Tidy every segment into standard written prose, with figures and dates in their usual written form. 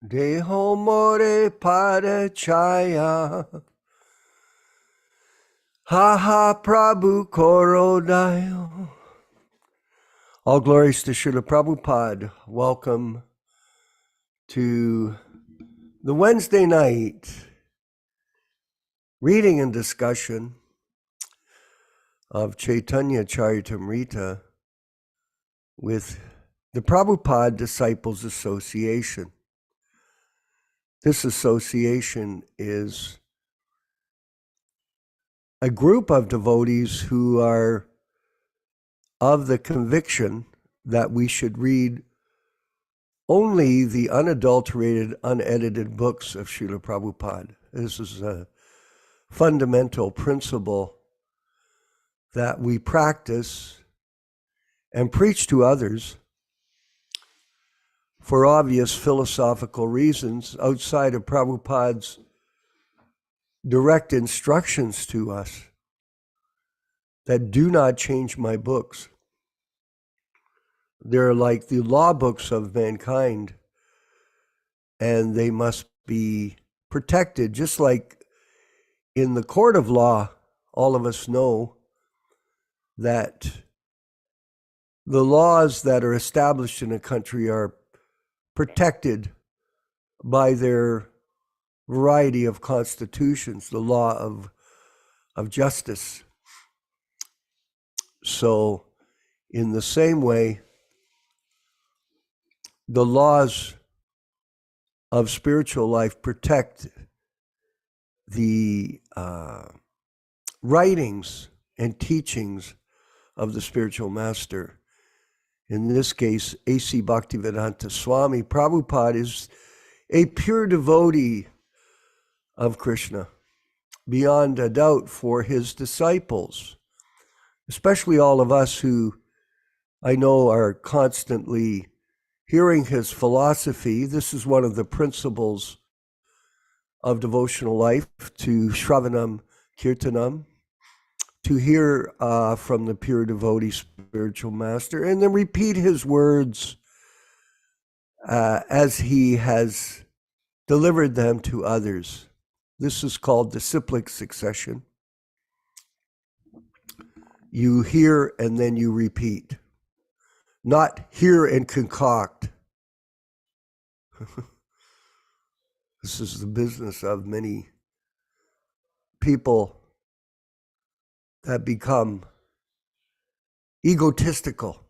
Deho more padachaya. Ha Prabhu Korodayo. All glories to Srila Prabhupada. Welcome to the Wednesday night reading and discussion of Caitanya-caritāmṛta with the Prabhupada Disciples Association. This association is a group of devotees who are of the conviction that we should read only the unadulterated, unedited books of Srila Prabhupada. This is a fundamental principle that we practice and preach to others for obvious philosophical reasons outside of Prabhupada's direct instructions to us that do not change my books. They're like the law books of mankind, and they must be protected. Just like in the court of law, all of us know that the laws that are established in a country are protected by their variety of constitutions, the law of justice. So in the same way, the laws of spiritual life protect the writings and teachings of the spiritual master. In this case, A.C. Bhaktivedanta Swami Prabhupāda is a pure devotee of Krishna, beyond a doubt, for his disciples, especially all of us who I know are constantly hearing his philosophy. This is one of the principles of devotional life, to Shravanam Kirtanam, to hear from the pure devotee spiritual master, and then repeat his words as he has delivered them to others. This is called disciplic succession. You hear and then you repeat, not hear and concoct. This is the business of many people that become egotistical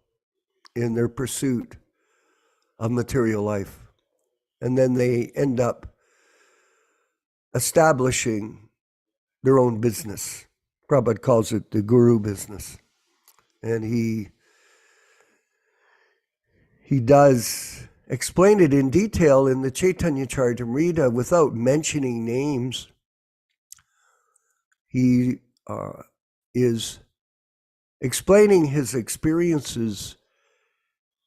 in their pursuit of material life. And then they end up establishing their own business. Prabhupada calls it the guru business. And he does explain it in detail in the Caitanya-caritāmṛta without mentioning names. He is explaining his experiences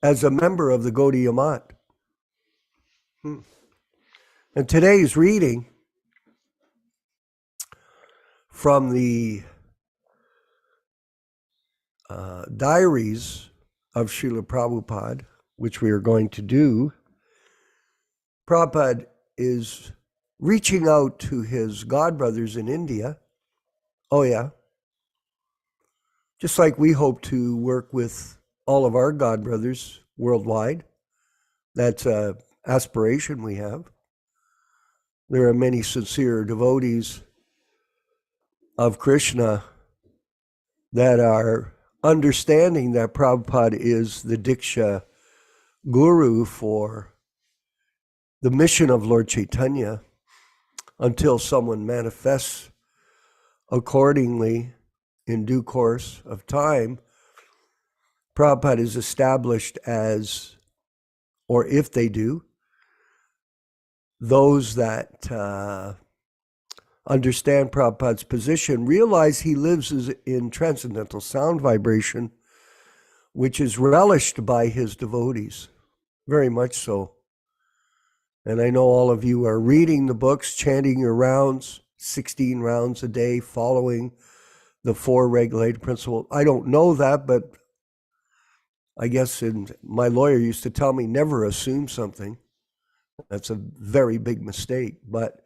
as a member of the Gaudiya Math. And today's reading from the diaries of Srila Prabhupada, which we are going to do, Prabhupada is reaching out to his godbrothers in India. Oh yeah. Just like we hope to work with all of our godbrothers worldwide. That's an aspiration we have. There are many sincere devotees of Krishna that are understanding that Prabhupada is the Diksha Guru for the mission of Lord Chaitanya until someone manifests accordingly in due course of time. Prabhupada is established as, or if they do, those that understand Prabhupada's position realize he lives in transcendental sound vibration, which is relished by his devotees, very much so. And I know all of you are reading the books, chanting your rounds, 16 rounds a day, following the 4 regulated principles. I don't know that, but I guess my lawyer used to tell me never assume something. That's a very big mistake, but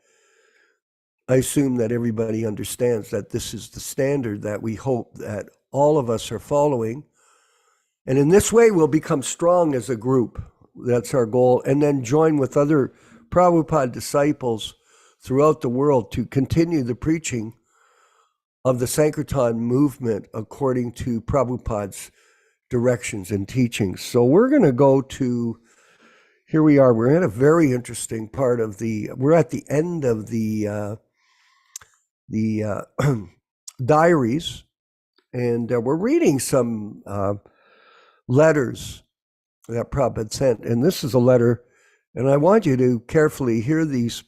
I assume that everybody understands that this is the standard that we hope that all of us are following. And in this way, we'll become strong as a group. That's our goal. And then join with other Prabhupada disciples throughout the world to continue the preaching of the Sankirtan movement according to Prabhupada's directions and teachings. So we're going to go to, here we are, we're at a very interesting part of we're at the end of the diaries, and we're reading some letters that Prabhupada sent. And this is a letter, and I want you to carefully hear these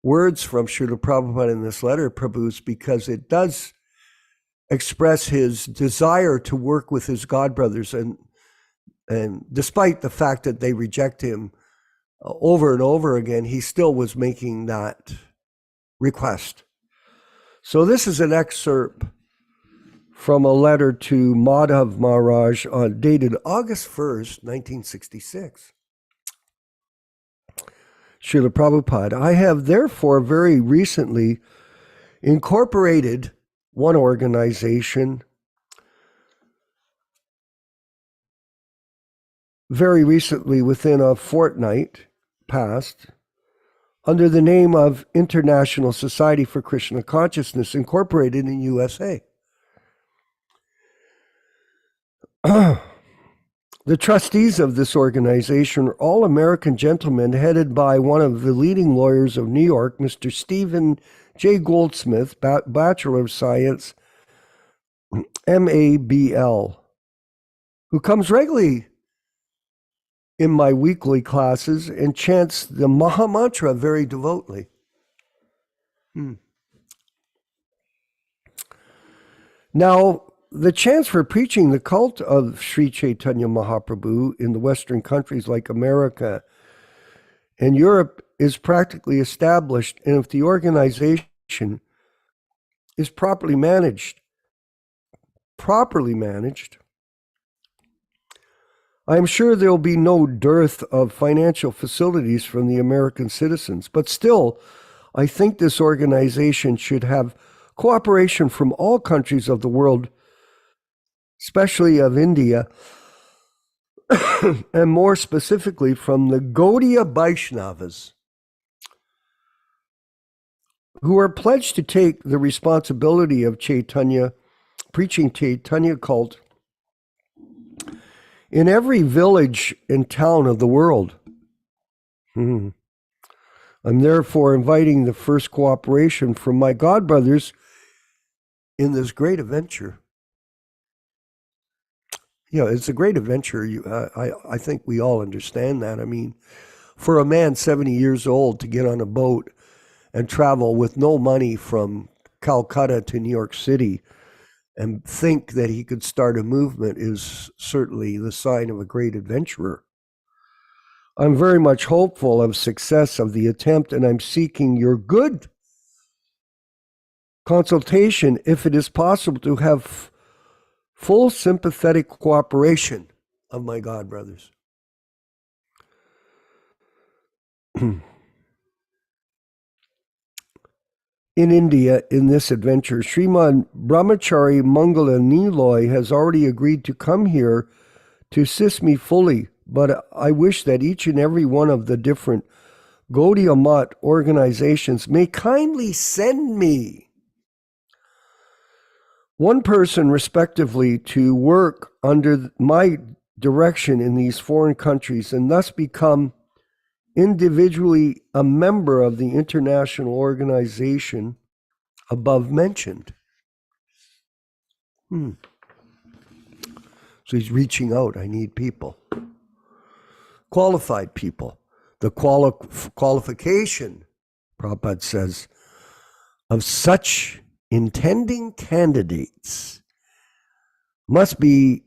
words from Srila Prabhupada in this letter, Prabhus, because it does express his desire to work with his godbrothers, and despite the fact that they reject him over and over again, he still was making that request. So this is an excerpt from a letter to Madhav Maharaj dated August 1st, 1966. Srila Prabhupada, I have therefore very recently incorporated one organization, very recently within a fortnight past, under the name of International Society for Krishna Consciousness, incorporated in USA. The trustees of this organization are all American gentlemen headed by one of the leading lawyers of New York, Mr. Stephen J. Goldsmith, Bachelor of Science, MABL, who comes regularly in my weekly classes and chants the Maha Mantra very devoutly. Now, the chance for preaching the cult of Sri Chaitanya Mahaprabhu in the Western countries like America and Europe is practically established, and if the organization is properly managed, I am sure there will be no dearth of financial facilities from the American citizens, but still, I think this organization should have cooperation from all countries of the world, especially of India, and more specifically from the Gaudiya Vaishnavas, who are pledged to take the responsibility of Chaitanya, preaching Chaitanya cult in every village and town of the world. I'm therefore inviting the first cooperation from my godbrothers in this great adventure. Yeah, it's a great adventure. I think we all understand that. I mean, for a man 70 years old to get on a boat and travel with no money from Calcutta to New York City and think that he could start a movement is certainly the sign of a great adventurer. I'm very much hopeful of success of the attempt, and I'm seeking your good consultation if it is possible to have full sympathetic cooperation of my godbrothers. In India, in this adventure, Sriman Brahmachari Mangala Niloy has already agreed to come here to assist me fully, but I wish that each and every one of the different Gaudiya Math organizations may kindly send me one person respectively to work under my direction in these foreign countries and thus become individually a member of the international organization above mentioned. So he's reaching out. I need people. Qualified people. The qualification, Prabhupada says, of such intending candidates must be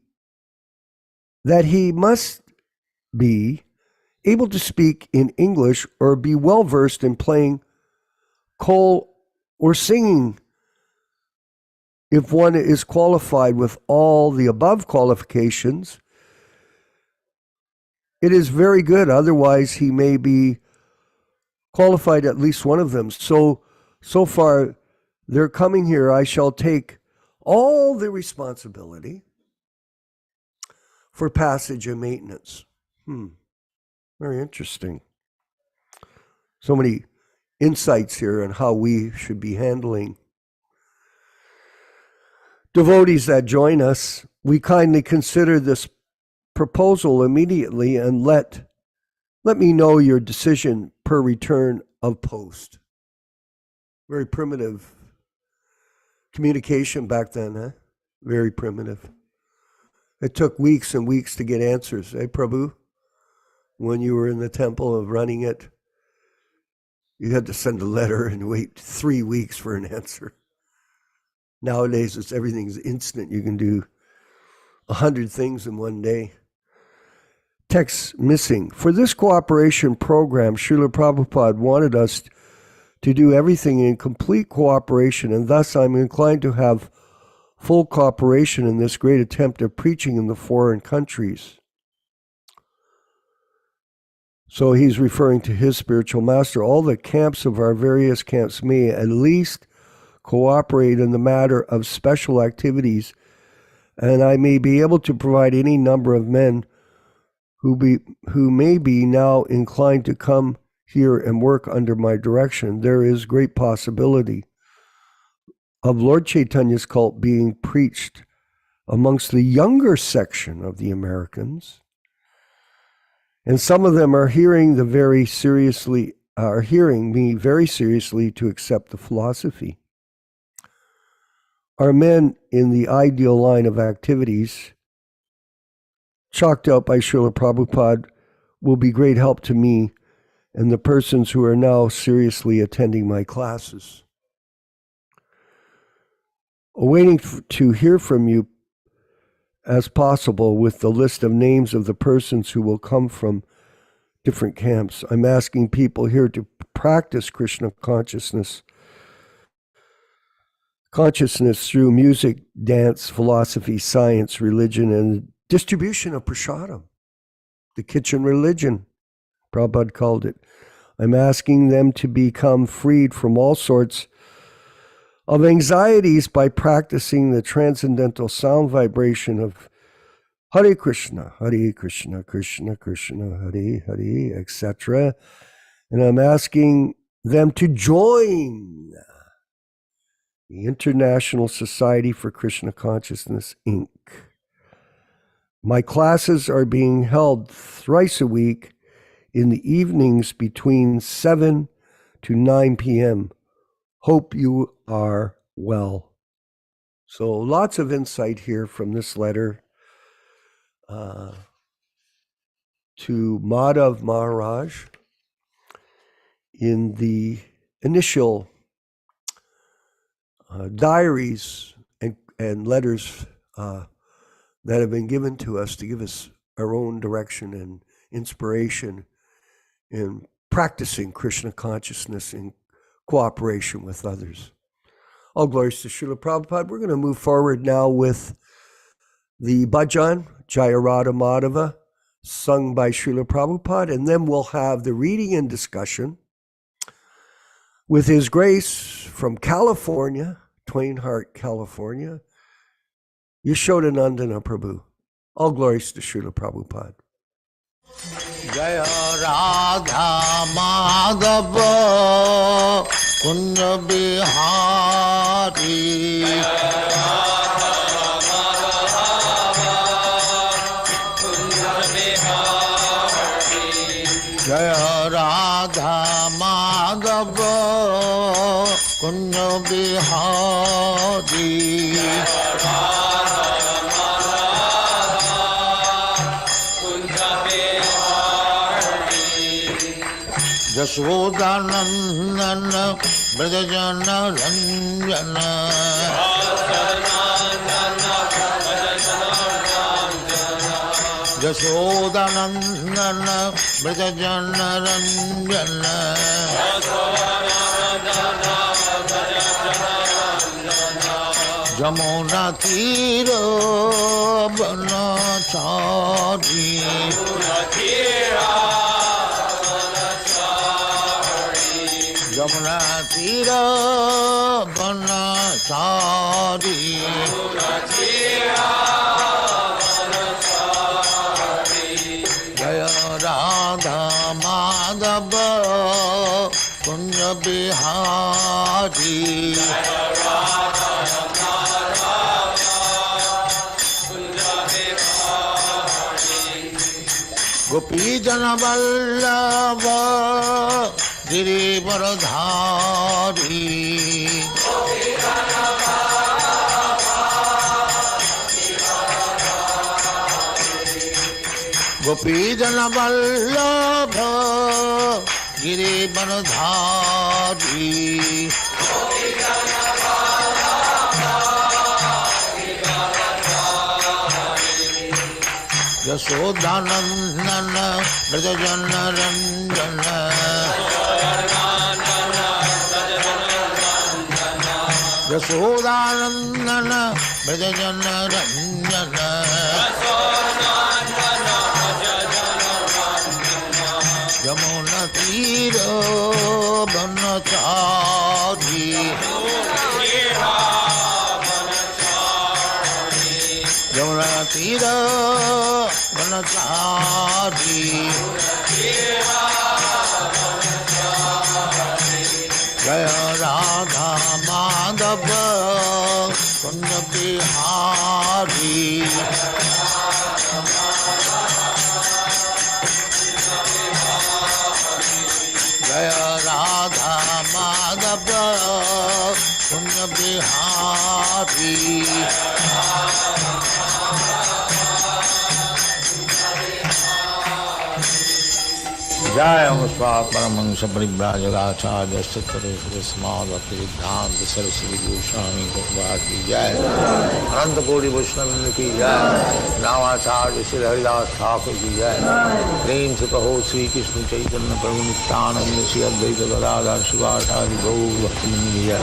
that he must be able to speak in English or be well versed in playing khol or singing. If one is qualified with all the above qualifications, it is very good. Otherwise, he may be qualified at least one of them. So far, they're coming here. I shall take all the responsibility for passage and maintenance. Very interesting. So many insights here on how we should be handling devotees that join us. We kindly consider this proposal immediately and let me know your decision per return of post. Very primitive communication back then, huh? Very primitive. It took weeks and weeks to get answers, Prabhu? When you were in the temple of running it, you had to send a letter and wait 3 weeks for an answer. Nowadays, everything's instant. You can do 100 things in one day. Text missing. For this cooperation program, Srila Prabhupada wanted us to do everything in complete cooperation, and thus I'm inclined to have full cooperation in this great attempt of preaching in the foreign countries. So he's referring to his spiritual master. All the camps of our various camps may at least cooperate in the matter of special activities, and I may be able to provide any number of men who may be now inclined to come here and work under my direction. There is great possibility of Lord Chaitanya's cult being preached amongst the younger section of the Americans, and some of them are hearing me very seriously to accept the philosophy. Our men in the ideal line of activities chalked out by Srila Prabhupada will be great help to me and the persons who are now seriously attending my classes. Awaiting to hear from you as possible with the list of names of the persons who will come from different camps. I'm asking people here to practice Krishna consciousness through music, dance, philosophy, science, religion, and distribution of prasadam, the kitchen religion, Prabhupada called it. I'm asking them to become freed from all sorts of anxieties by practicing the transcendental sound vibration of Hare Krishna, Krishna Krishna, Hare Hare, etc. And I'm asking them to join the International Society for Krishna Consciousness, Inc. My classes are being held thrice a week in the evenings between 7 to 9 p.m. Hope you are well. So lots of insight here from this letter to Madhav Maharaj in the initial diaries and letters that have been given to us to give us our own direction and inspiration in practicing Krishna consciousness in cooperation with others. All glories to Srila Prabhupada. We're going to move forward now with the bhajan, Jaya Radha Madhava, sung by Srila Prabhupada, and then we'll have the reading and discussion with His Grace from California, Twain Harte, California, Yaśodā-nandana Prabhu. All glories to Srila Prabhupada. Jaya Radha Madhava Kunja Bihari Jaya Radha Madhava Kunja Bihari Yaśodā-nandana Brajajana Ranjana Yaśodā-nandana Brajajana Ranjana Jamuna tira banachari. Jamuna tira banachari. Jaya Radha Madhava Kunja Bihari. Gopi Jana Vallabha Girivaradhari. Gopi Jana Vallabha Girivaradhari. Yaśodā-nandana Dāsa. Yaśodā-nandana Dāsa. Jamuna tira banachari. Jamuna tira banachari. Jaya Radha Madhava Kunja Bihari. Jaya Radha Madhava Kunja Bihari. Jaya Muspa Paramahansa Parivrajagācārya Sattvaresvara Samāda Bhaktivedanta Saraswati Goswami Prabhupāda ki jai. Ananta Koti Vaishnava ki jai. Nāmācārya Sri Haridas Thakur ki jai. Prem se kaho Sri Krishna Caitanya Prabhu Nityananda Sri Advaita Gadadhar Sivasari Gaur Bhaktamani ki jai.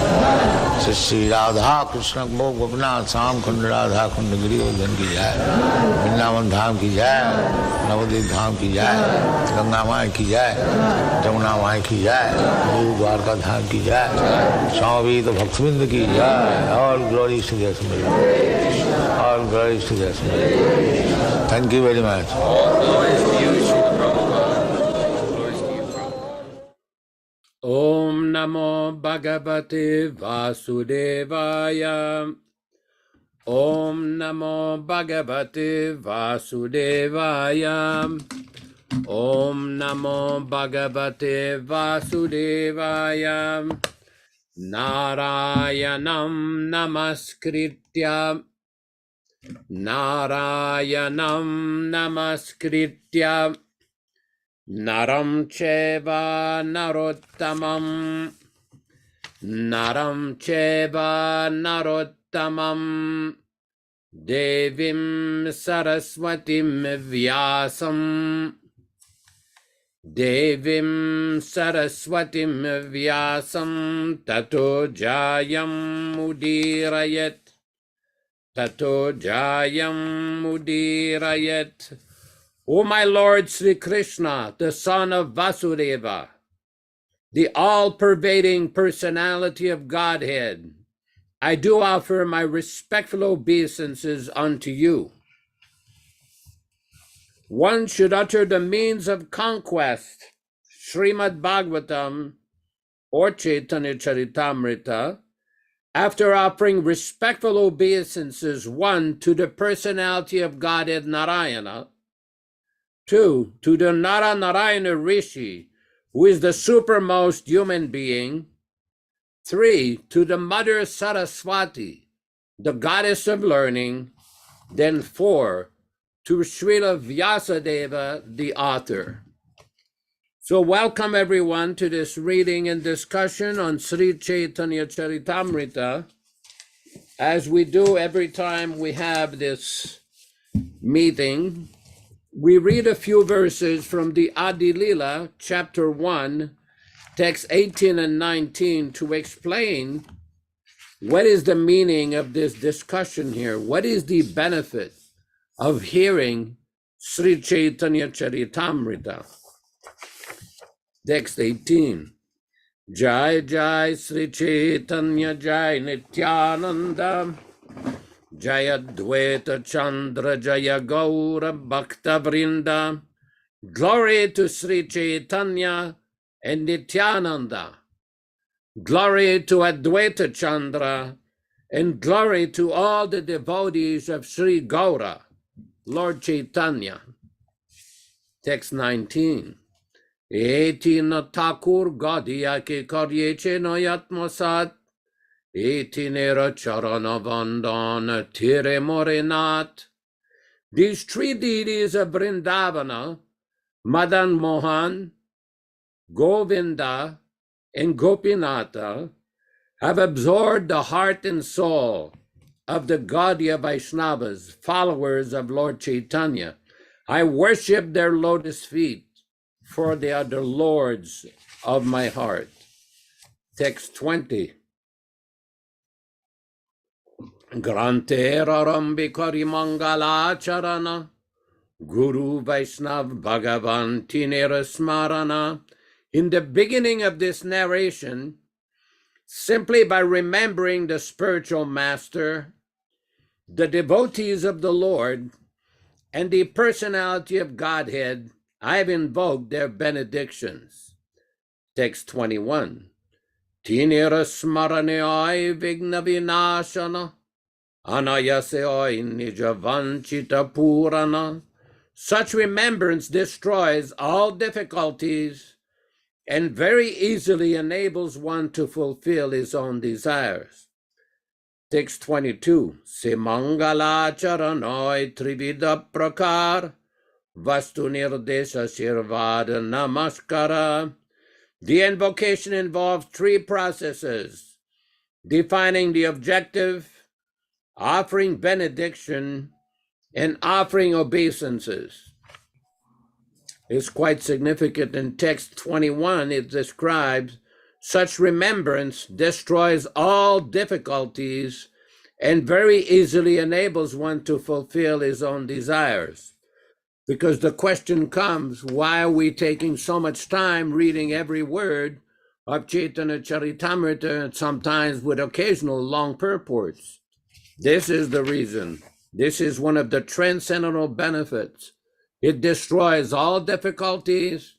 Sri Radha Krishna Mokh Gopinath Sam Khand Radha Khand Giridharan ki jai. Vrindavan Dham ki jai. Navadvip Dham ki jai. Ganga Mai की जाए, जमुना माई की जाए, गुरु द्वारका धाम की जाए, स्वामी तो भक्तविंद की जाए. All glories to the Assembly. All glories to the Assembly. Thank you very much. All glories to you, Srila Prabhupada. Glories to you, Prabhupada. Om Namo Bhagavate Vasudevaya. Om Namo Bhagavate Vasudevaya. Om Namo Bhagavate Vasudevaya. Narayanam Namaskritya. Narayanam Namaskritya. Naram Cheva Narottamam. Naram Cheva Narottamam. Devim Saraswatim Vyasam. Devim Saraswatim Vyasam Tato Jayam Mudirayat. Tato Jayam Mudirayat. O my Lord Sri Krishna, the son of Vasudeva, the all-pervading personality of Godhead, I do offer my respectful obeisances unto you. One should utter the means of conquest, Srimad Bhagavatam or Caitanya-caritāmṛta, after offering respectful obeisances, 1, to the personality of Godhead Narayana, 2, to the Narayana Rishi, who is the supermost human being, 3, to the Mother Saraswati, the goddess of learning, then 4, to Srila Vyasadeva, the author. So welcome everyone to this reading and discussion on Sri Caitanya-caritāmṛta. As we do every time we have this meeting, we read a few verses from the Adi Lila, chapter 1, text 18 and 19, to explain What is the meaning of this discussion here? What is the benefit of hearing Sri Caitanya-caritāmṛta? Text 18. Jai Jai Sri Caitanya Jai Nityananda Jaya Dvaita Chandra Jaya Gaura Bhakta Vrinda. Glory to Sri Caitanya and Nityananda. Glory to Advaita Chandra, and glory to all the devotees of Sri Gaura, Lord Chaitanya. Text 19. Eti na Thakur Gaudiya ke karyeche noyatmasat, eti nera charana vandana tire morenat. These three deities of Vrindavana, Madan Mohan, Govinda, and Gopinatha, have absorbed the heart and soul of the Gaudiya Vaishnavas, followers of Lord Chaitanya. I worship their lotus feet, for they are the lords of my heart. Text 20. Grante Rarambi Karimangala Charana, Guru Vaishnav Bhagavan Tinera Smarana. In the beginning of this narration, simply by remembering the spiritual master, the devotees of the Lord, and the personality of Godhead, I have invoked their benedictions. Text 21. Tinera Smarane Vigna Vinashana, Anayase Nijavanchita Purana. Such remembrance destroys all difficulties and very easily enables one to fulfill his own desires. Text 22. Simangala charanoi trivida prakar, vastu nirdesha shirvada namaskara. The invocation involves three processes: defining the objective, offering benediction, and offering obeisances. It's quite significant. In text 21, it describes such remembrance destroys all difficulties and very easily enables one to fulfill his own desires. Because the question comes, why are we taking so much time reading every word of Caitanya-caritāmṛta, and sometimes with occasional long purports? This is the reason. This is one of the transcendental benefits. It destroys all difficulties,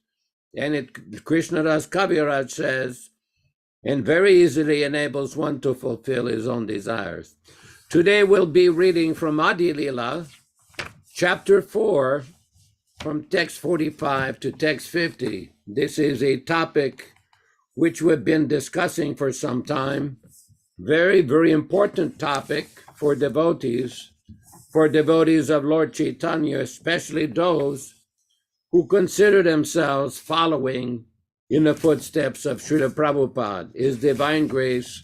and Krishna Das Kaviraj says, and very easily enables one to fulfill his own desires. Today we'll be reading from Adi Lila, chapter 4, from text 45 to text 50. This is a topic which we've been discussing for some time. Very, very important topic for devotees of Lord Chaitanya, especially those who consider themselves following in the footsteps of Srila Prabhupada, His Divine Grace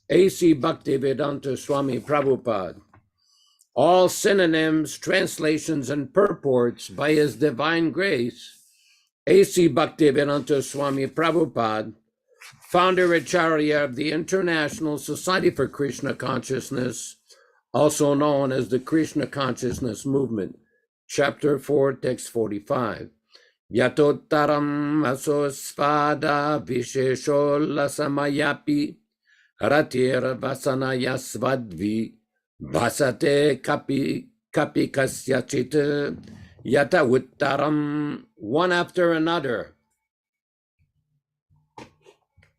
A.C. Bhaktivedanta Swami Prabhupāda. All synonyms, translations, and purports by His Divine Grace A.C. Bhaktivedanta Swami Prabhupāda, Founder-Ācārya of the International Society for Krishna Consciousness, also known as the Krishna Consciousness Movement, chapter 4, text 45. Yatottaram asosvada visheshola samayapi ratir vasanaya svadvi vasate kapi kasyachit yata uttaram. One after another.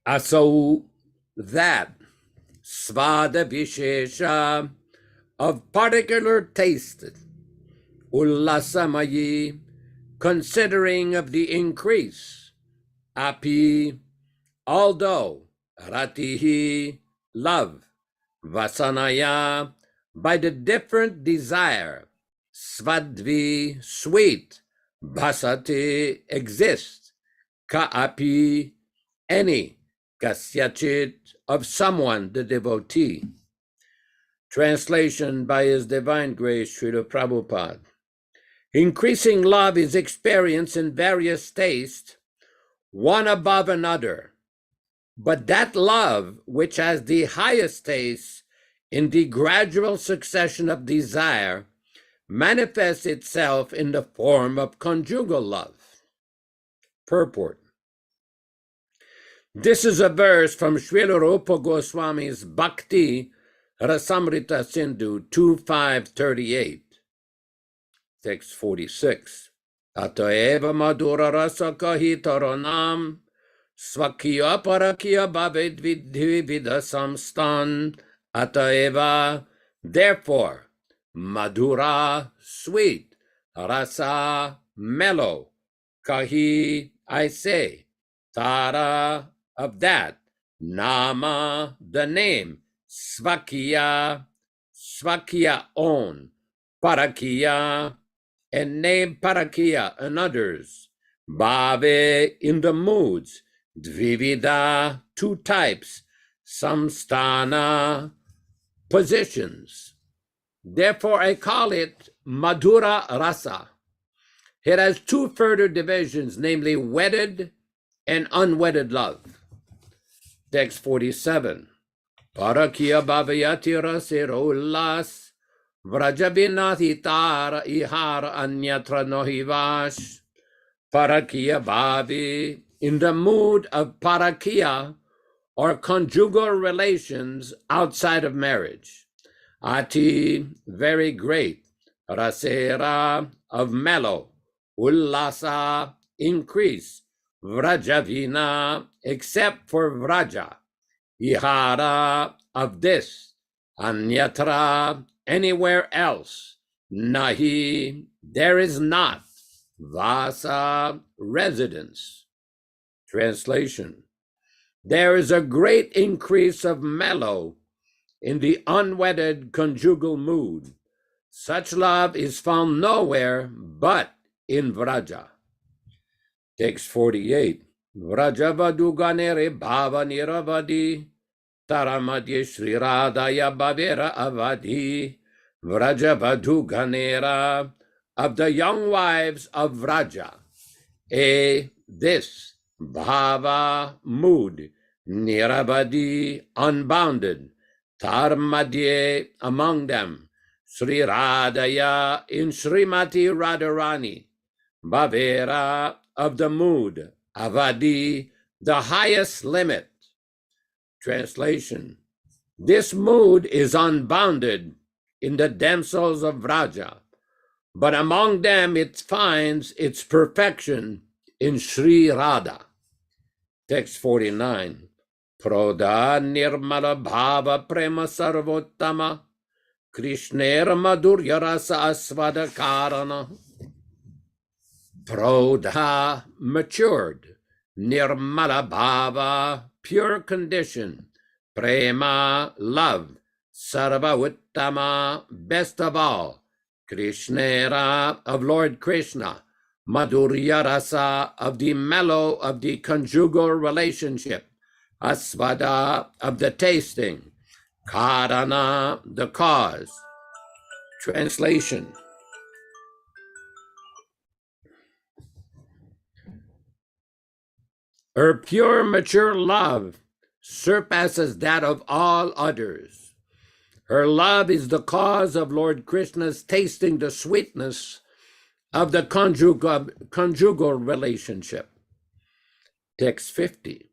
Aso, that, svada vishesha, of particular taste, ullasamayi, considering of the increase, api, although, ratihi, love, vasanaya, by the different desire, svadvi, sweet, vasati, exist, kaapi, any, kasyachit, of someone, the devotee. Translation by His Divine Grace, Srila Prabhupada. Increasing love is experienced in various tastes, one above another. But that love, which has the highest taste in the gradual succession of desire, manifests itself in the form of conjugal love. Purport. This is a verse from Srila Rupa Goswami's Bhakti Rasamrita Sindhu 2.5.38. Text 46. Ataeva madura rasa kahitaranam Svakiya parakiya bhavid vidhivida samstan Ataeva, therefore, madura, sweet, rasa, mellow, kahi, I say, tara, of that, nama, the name, svakiya, svakiya, own, parakiya, and name parakiya and others, bhave, in the moods, dvivida, two types, samstana, positions. Therefore, I call it madura rasa. It has two further divisions, namely wedded and unwedded love. Text 47. Parakya bhavayati rasiro ullas vrajabinathi tara ihara anyatra nohivash. Parakya bhavi, in the mood of parakya, or conjugal relations outside of marriage. Ati, very great. Rasera, of mellow. Ullasa, increase. Vrajavina, except for vraja. Ihara, of this. Anyatra, anywhere else. Nahi, there is not. Vasa, residence. Translation. There is a great increase of mellow in the unwedded conjugal mood. Such love is found nowhere but in Vraja. Text 48. Vrajavadu ganere bhava niravadi taramadye Sri Radhaya bhavera avadi. Vrajavadu ganera, of the young wives of Vraja. This bhava, mood, niravadi, unbounded, tarmadye, among them, Sri Radhaya, in Srimati Radharani, bhavera, of the mood, avadi, the highest limit. Translation. This mood is unbounded in the damsels of Vraja, but among them it finds its perfection in Sri Radha. Text 49. Prodha nirmala bhava prema sarvottama Krishnera madhurya rasa asvada karana. Prodha, matured. Nirmala bhava, pure condition. Prema, love. Sarva uttama, best of all. Krishnera, of Lord Krishna. Madhurya rasa, of the mellow of the conjugal relationship. Asvada, of the tasting. Karana, the cause. Translation. Her pure, mature love surpasses that of all others. Her love is the cause of Lord Krishna's tasting the sweetness of the conjugal relationship. Text 50.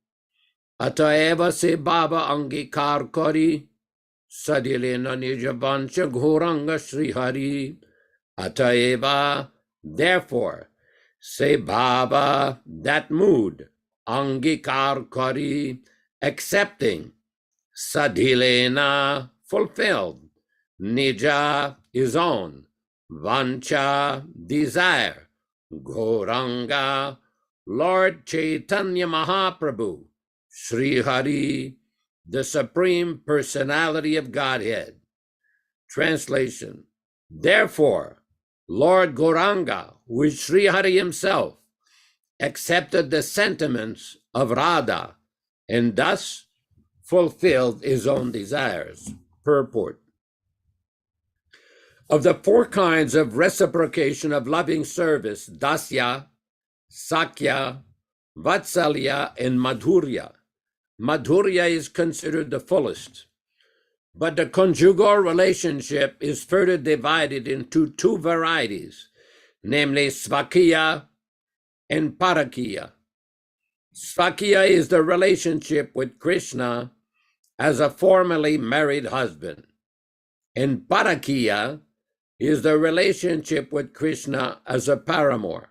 Ataeva se baba angikar kari sadilena nijavancha ghoranga srihari. Ataeva, therefore, se baba, that mood, angikar kari, accepting, sadhilena, fulfilled, nija, his own, vancha, desire, Gauranga, Lord Chaitanya Mahaprabhu, Sri Hari, the Supreme Personality of Godhead. Translation. Therefore, Lord Gauranga, who is Sri Hari himself, accepted the sentiments of Radha and thus fulfilled his own desires. Purport. Of the four kinds of reciprocation of loving service, Dasya, Sakya, Vatsalya, and Madhurya, Madhurya is considered the fullest. But the conjugal relationship is further divided into two varieties, namely Svakiya and Parakiya. Svakiya is the relationship with Krishna as a formerly married husband, and Parakiya is the relationship with Krishna as a paramour.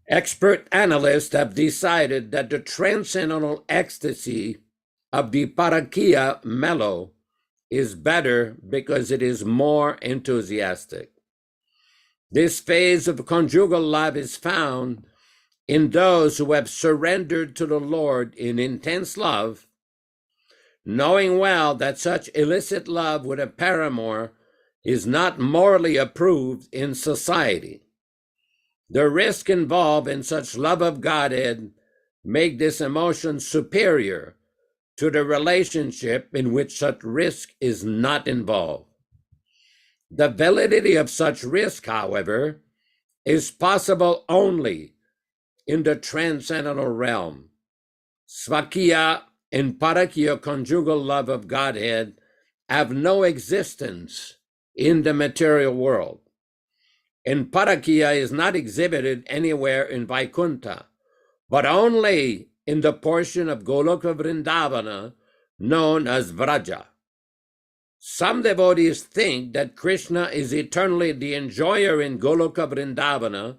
Expert analysts have decided that the transcendental ecstasy of the Parakiya mellow is better because it is more enthusiastic. This phase of conjugal love is found in those who have surrendered to the Lord in intense love, knowing well that such illicit love with a paramour is not morally approved in society. The risk involved in such love of Godhead make this emotion superior to the relationship in which such risk is not involved. The validity of such risk, however, is possible only in the transcendental realm. Svakiya and Parakiya conjugal love of Godhead have no existence in the material world. And Parakiya is not exhibited anywhere in Vaikuntha, but only in the portion of Goloka Vrindavana known as Vraja. Some devotees think that Krishna is eternally the enjoyer in Goloka Vrindavana,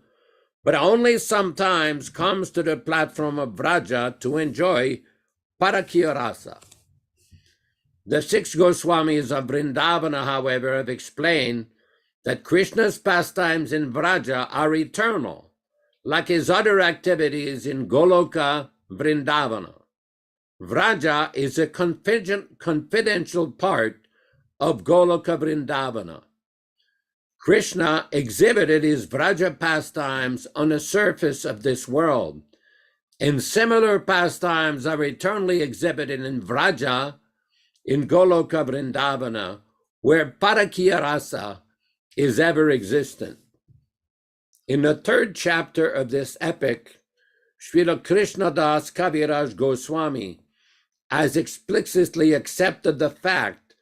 but only sometimes comes to the platform of Vraja to enjoy Parakiya Rasa. The 6 Goswamis of Vrindavana, however, have explained that Krishna's pastimes in Vraja are eternal, like his other activities in Goloka Vrindavana. Vraja is a confidential part of Goloka Vrindavana. Krishna exhibited his Vraja pastimes on the surface of this world, and similar pastimes are eternally exhibited in Vraja, in Goloka Vrindavana, where Parakiya Rasa is ever existent. In the 3rd chapter of this epic, Srila Krishnadas Kaviraj Goswami has explicitly accepted the fact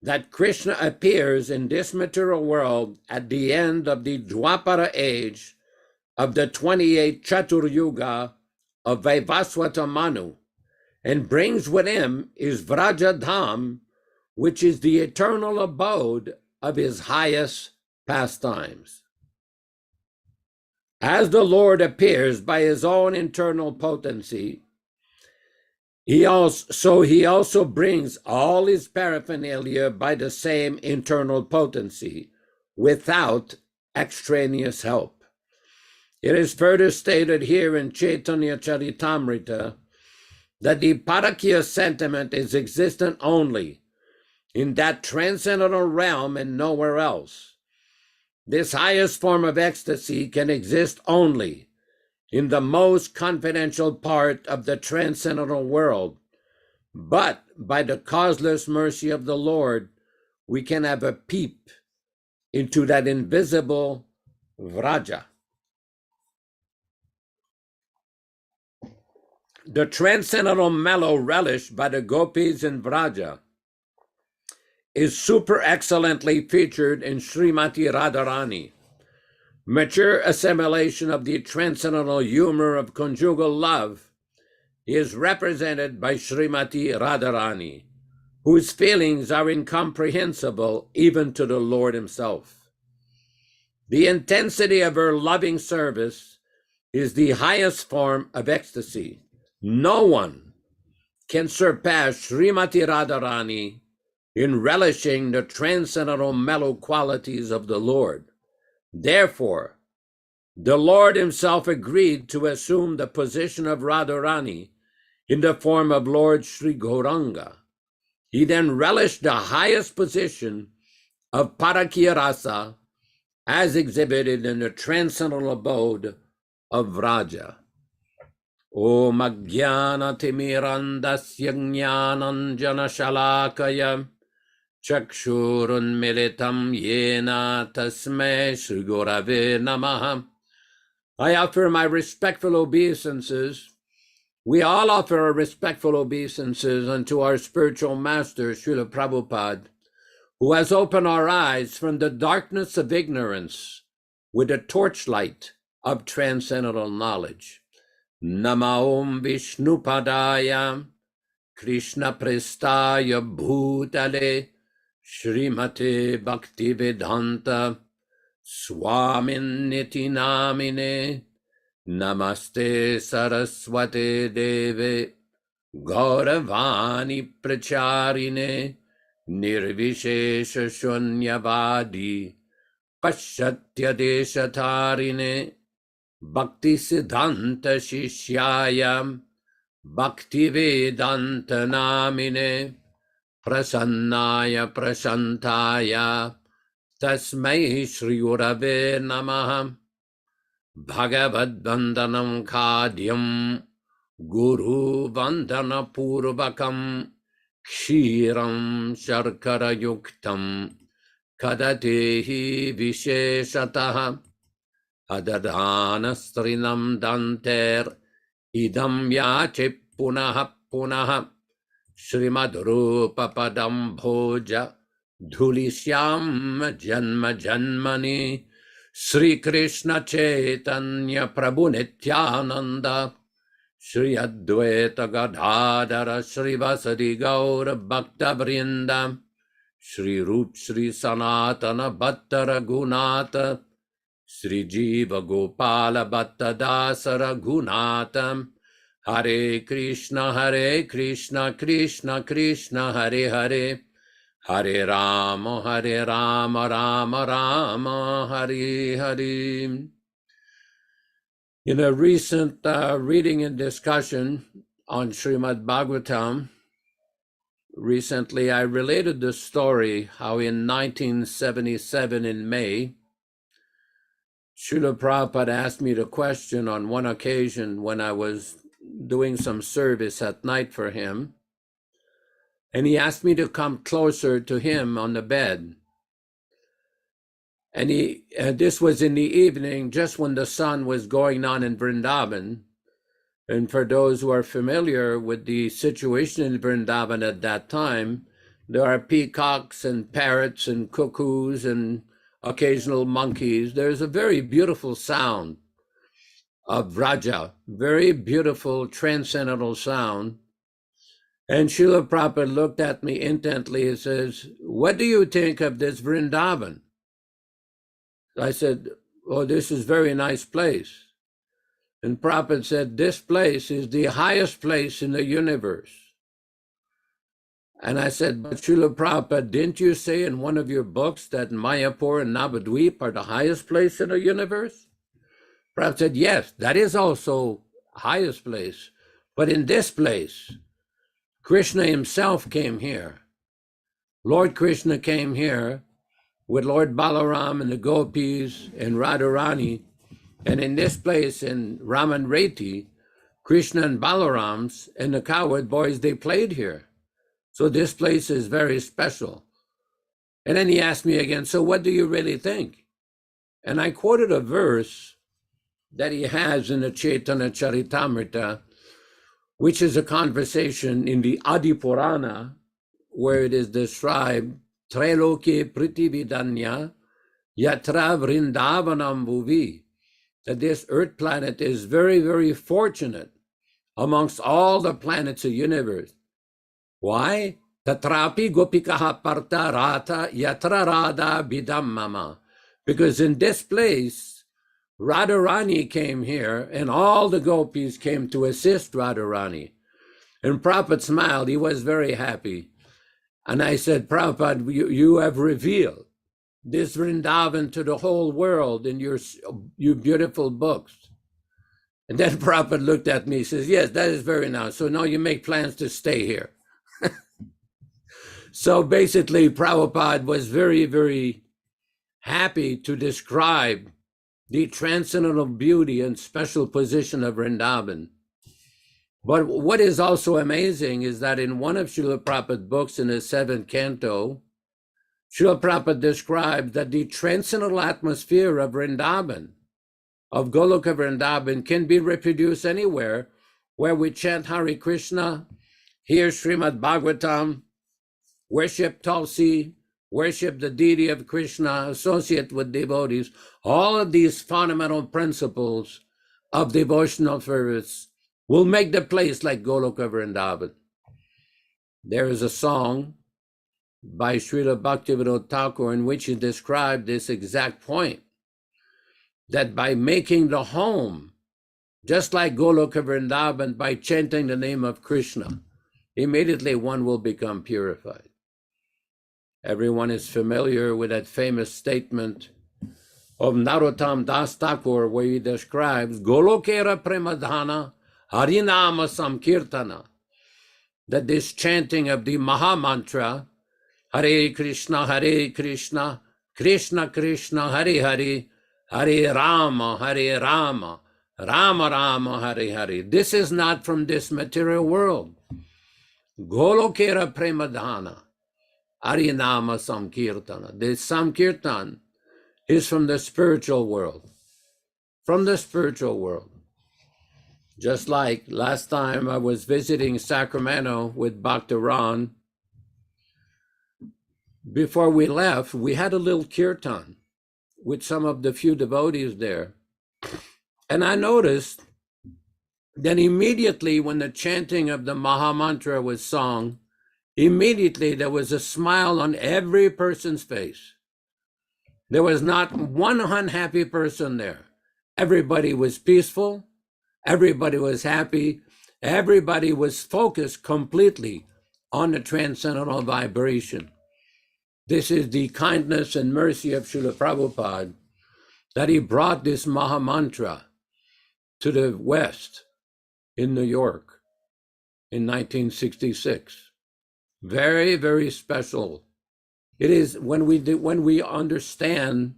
that Krishna appears in this material world at the end of the Dwapara age of the 28th Chatur Yuga of Vaivaswata Manu, and brings with him his Vraja Dham, which is the eternal abode of his highest pastimes. As the Lord appears by his own internal potency, he also brings all his paraphernalia by the same internal potency, without extraneous help. It is further stated here in Caitanya-caritāmṛta that the Parakiya sentiment is existent only in that transcendental realm and nowhere else. This highest form of ecstasy can exist only in the most confidential part of the transcendental world, but by the causeless mercy of the Lord, we can have a peep into that invisible Vraja. The transcendental mellow relished by the gopis in Vraja is super excellently featured in Srimati Radharani. Mature assimilation of the transcendental humor of conjugal love is represented by Srimati Radharani, whose feelings are incomprehensible even to the Lord himself. The intensity of her loving service is the highest form of ecstasy. No one can surpass Srimati Radharani in relishing the transcendental mellow qualities of the Lord. Therefore, the Lord himself agreed to assume the position of Radharani in the form of Lord Sri Gauranga. He then relished the highest position of Parakiya Rasa as exhibited in the transcendental abode of Vraja. Om Ajnana Timirandasya Jnananjana Shalakaya Chakshurun Militam Yena Tasmai Shri Gurave Namaha. I offer my respectful obeisances We all offer our respectful obeisances unto our spiritual master, Srila Prabhupada, who has opened our eyes from the darkness of ignorance with the torchlight of transcendental knowledge. Nama Om Vishnupadaya Krishna Prestaya Bhutale Srimate Bhaktivedanta Swami Namine Namaste Saraswate Deve Gauravani Pracharine Nirvishesha Shunyavadi Pashatya Deshatarine Bhakti Siddhanta Shishyaya Bhaktivedanta Namine Prasannaya Prashantaya Tasmai Shri Gurave Namaha Bhagavad Vandanam Khadyam Guru Vandana Purvakam Kshiram Sharkara Yuktam Kadatehi Visheshataha Adadhana Strinam Danter Idam Yache Punaha Punaha Srimad Rupa Padam Bhoja Dhulishyam Janma Janmani Sri Krishna Chaitanya Prabhu Nityananda Shri Advaita Gadadhara Shri Vasadi Gaura Bhakta Vrinda Shri Rup Shri Sanatana Bhatta Raghunatha Sri Jiva Gopala Bhatta Dasa Raghunatha Hare Krishna Krishna Krishna Hare Hare Hare Rama Rama Rama Hare Hare. In a recent reading and discussion on Srimad Bhagavatam, recently I related the story how in 1977 in May, Srila Prabhupada asked me the question on one occasion when I was doing some service at night for him, and he asked me to come closer to him on the bed. And this was in the evening, just when the sun was going on in Vrindavan. And for those who are familiar with the situation in Vrindavan at that time, there are peacocks and parrots and cuckoos and occasional monkeys. There's a very beautiful sound of Raja, very beautiful transcendental sound. And Srila Prabhupada looked at me intently and says, "What do you think of this Vrindavan?" I said, "Oh, this is a very nice place." And Prabhupada said, "This place is the highest place in the universe." And I said, "But Srila Prabhupada, didn't you say in one of your books that Mayapur and Navadvip are the highest place in the universe?" Prabhupada said, "Yes, that is also highest place. But in this place, Krishna himself came here. Lord Krishna came here with Lord Balaram and the gopis and Radharani. And in this place in Raman Reti, Krishna and Balarams and the cowherd boys, they played here. So this place is very special." And then he asked me again, "So what do you really think?" And I quoted a verse that he has in the Caitanya-caritāmṛta, which is a conversation in the Adi Purana, where it is described, Trailoke Prithibhidanya Yatra Vrindavanam Bhuvi, that this earth planet is very, very fortunate amongst all the planets of the universe. Why? Tatrapi Gopikaha Parta Rata Yatra Radha Bidam Mama. Because in this place, Radharani came here and all the gopis came to assist Radharani. And Prabhupada smiled, he was very happy. And I said, "Prabhupada, you have revealed this Vrindavan to the whole world in your beautiful books." And then Prabhupada looked at me and says, "Yes, that is very nice. So now you make plans to stay here." So basically, Prabhupada was very, very happy to describe the transcendental beauty and special position of Vrindavan. But what is also amazing is that in one of Srila Prabhupada's books in the 7th canto, Srila Prabhupada described that the transcendental atmosphere of Vrindavan, of Goloka Vrindavan, can be reproduced anywhere where we chant Hare Krishna, hear Srimad Bhagavatam, worship Tulsi, worship the deity of Krishna, associate with devotees. All of these fundamental principles of devotional service will make the place like Goloka Vrindavan. There is a song by Srila Bhaktivedanta Thakur in which he described this exact point, that by making the home just like Goloka Vrindavan, by chanting the name of Krishna, immediately one will become purified. Everyone is familiar with that famous statement of Narottam Das Thakur, where he describes Golokera Premadhana Harinama Samkirtana, that this chanting of the Maha Mantra, Hare Krishna, Krishna Krishna, Hare Hare, Hare Rama, Rama Rama, Hare Hare. This is not from this material world. Golokera Premadhana Harinama Samkirtana. This Samkirtan is from the spiritual world. From the spiritual world. Just like last time I was visiting Sacramento with Bhakti Ron, before we left, we had a little kirtan with some of the few devotees there. And I noticed that immediately when the chanting of the Maha Mantra was sung, immediately there was a smile on every person's face. There was not one unhappy person there. Everybody was peaceful. Everybody was happy. Everybody was focused completely on the transcendental vibration. This is the kindness and mercy of Srila Prabhupada, that he brought this Maha Mantra to the West in New York in 1966. Very, very special. It is when we understand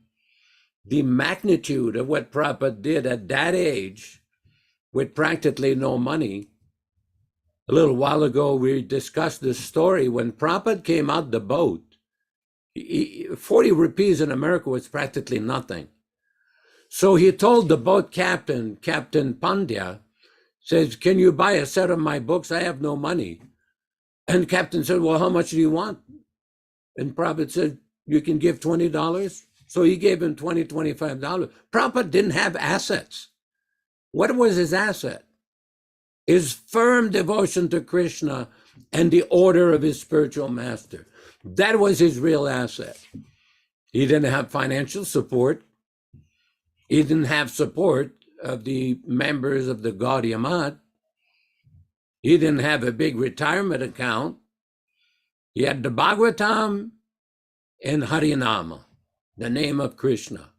the magnitude of what Prabhupada did at that age with practically no money. A little while ago, we discussed this story when Prabhupada came out the boat. 40 rupees in America was practically nothing. So he told the boat captain, Captain Pandya, says, "Can you buy a set of my books? I have no money." And the captain said, "Well, how much do you want?" And Prabhupada said, "You can give $20. So he gave him $25. Prabhupada didn't have assets. What was his asset? His firm devotion to Krishna and the order of his spiritual master. That was his real asset. He didn't have financial support. He didn't have support of the members of the Gaudiya Math. He didn't have a big retirement account. He had the Bhagavatam and Harinama, the name of Krishna.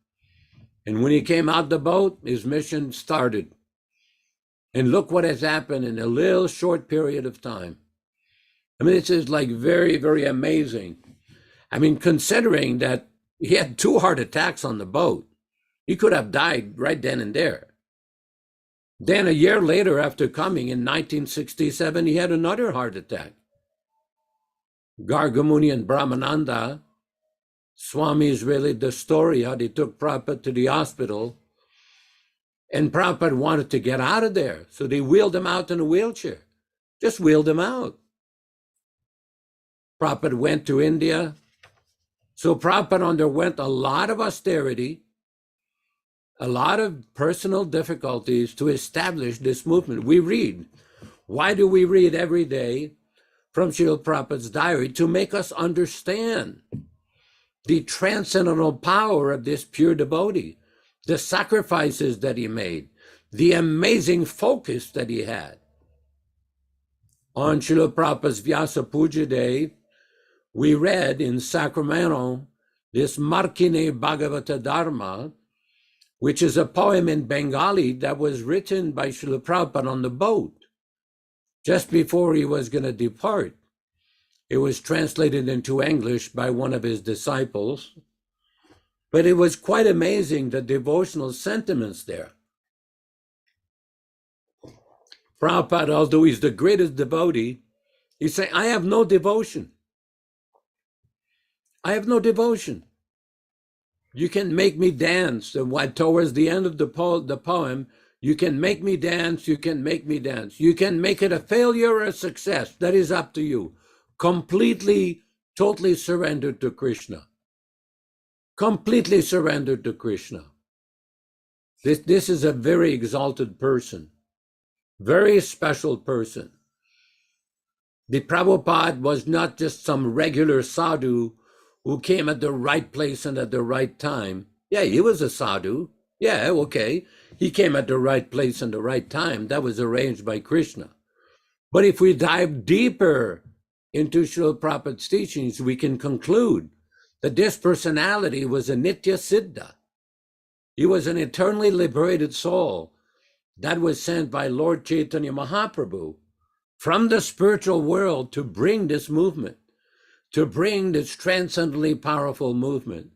And when he came out the boat, his mission started. And look what has happened in a little short period of time. I mean, this is like very, very amazing. I mean, considering that he had 2 heart attacks on the boat, he could have died right then and there. Then a year later, after coming in 1967, he had another heart attack. Gargamuni and Brahmananda, Swami is really the story how they took Prabhupada to the hospital. And Prabhupada wanted to get out of there. So they wheeled him out in a wheelchair. Just wheeled him out. Prabhupada went to India. So Prabhupada underwent a lot of austerity, a lot of personal difficulties to establish this movement. We read. Why do we read every day from Srila Prabhupada's diary? To make us understand the transcendental power of this pure devotee, the sacrifices that he made, the amazing focus that he had. On Srila Prabhupada's Vyasa Puja Day, we read in Sacramento this Markine Bhagavata Dharma, which is a poem in Bengali that was written by Srila Prabhupada on the boat just before he was going to depart. It was translated into English by one of his disciples, but it was quite amazing, the devotional sentiments there. Prabhupada, although he's the greatest devotee, he's saying, I have no devotion. I have no devotion. You can make me dance. And towards the end of the poem, You can make me dance, you can make me dance. You can make it a failure or a success. That is up to you. Completely, totally surrendered to Krishna. Completely surrendered to Krishna. This is a very exalted person. Very special person. The Prabhupada was not just some regular sadhu who came at the right place and at the right time. Yeah, he was a sadhu. Yeah, okay. He came at the right place and the right time. That was arranged by Krishna. But if we dive deeper into Srila Prabhupada's teachings, we can conclude that this personality was a Nitya Siddha. He was an eternally liberated soul that was sent by Lord Chaitanya Mahaprabhu from the spiritual world to bring this movement, to bring this transcendently powerful movement.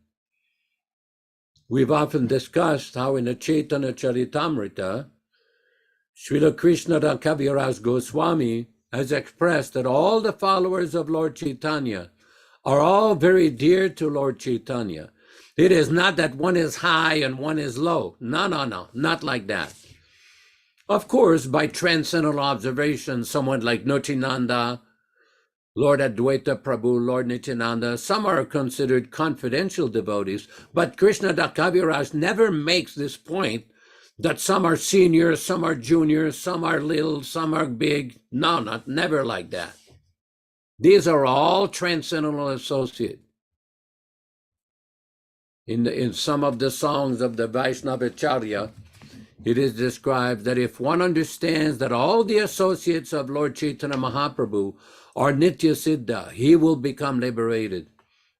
We've often discussed how in the Caitanya-caritāmṛta, Srila Krishna Kaviraj Goswami has expressed that all the followers of Lord Chaitanya are all very dear to Lord Chaitanya. It is not that one is high and one is low. No, not like that. Of course, by transcendental observation, someone like Nityananda, Lord Advaita Prabhu, Lord Nityananda, some are considered confidential devotees, but Krishna Das Kaviraj never makes this point that some are seniors, some are juniors, some are little, some are big. No, never like that. These are all transcendental associates. In some of the songs of the Vaishnava-Acārya, it is described that if one understands that all the associates of Lord Chaitanya Mahaprabhu are Nitya Siddha, he will become liberated.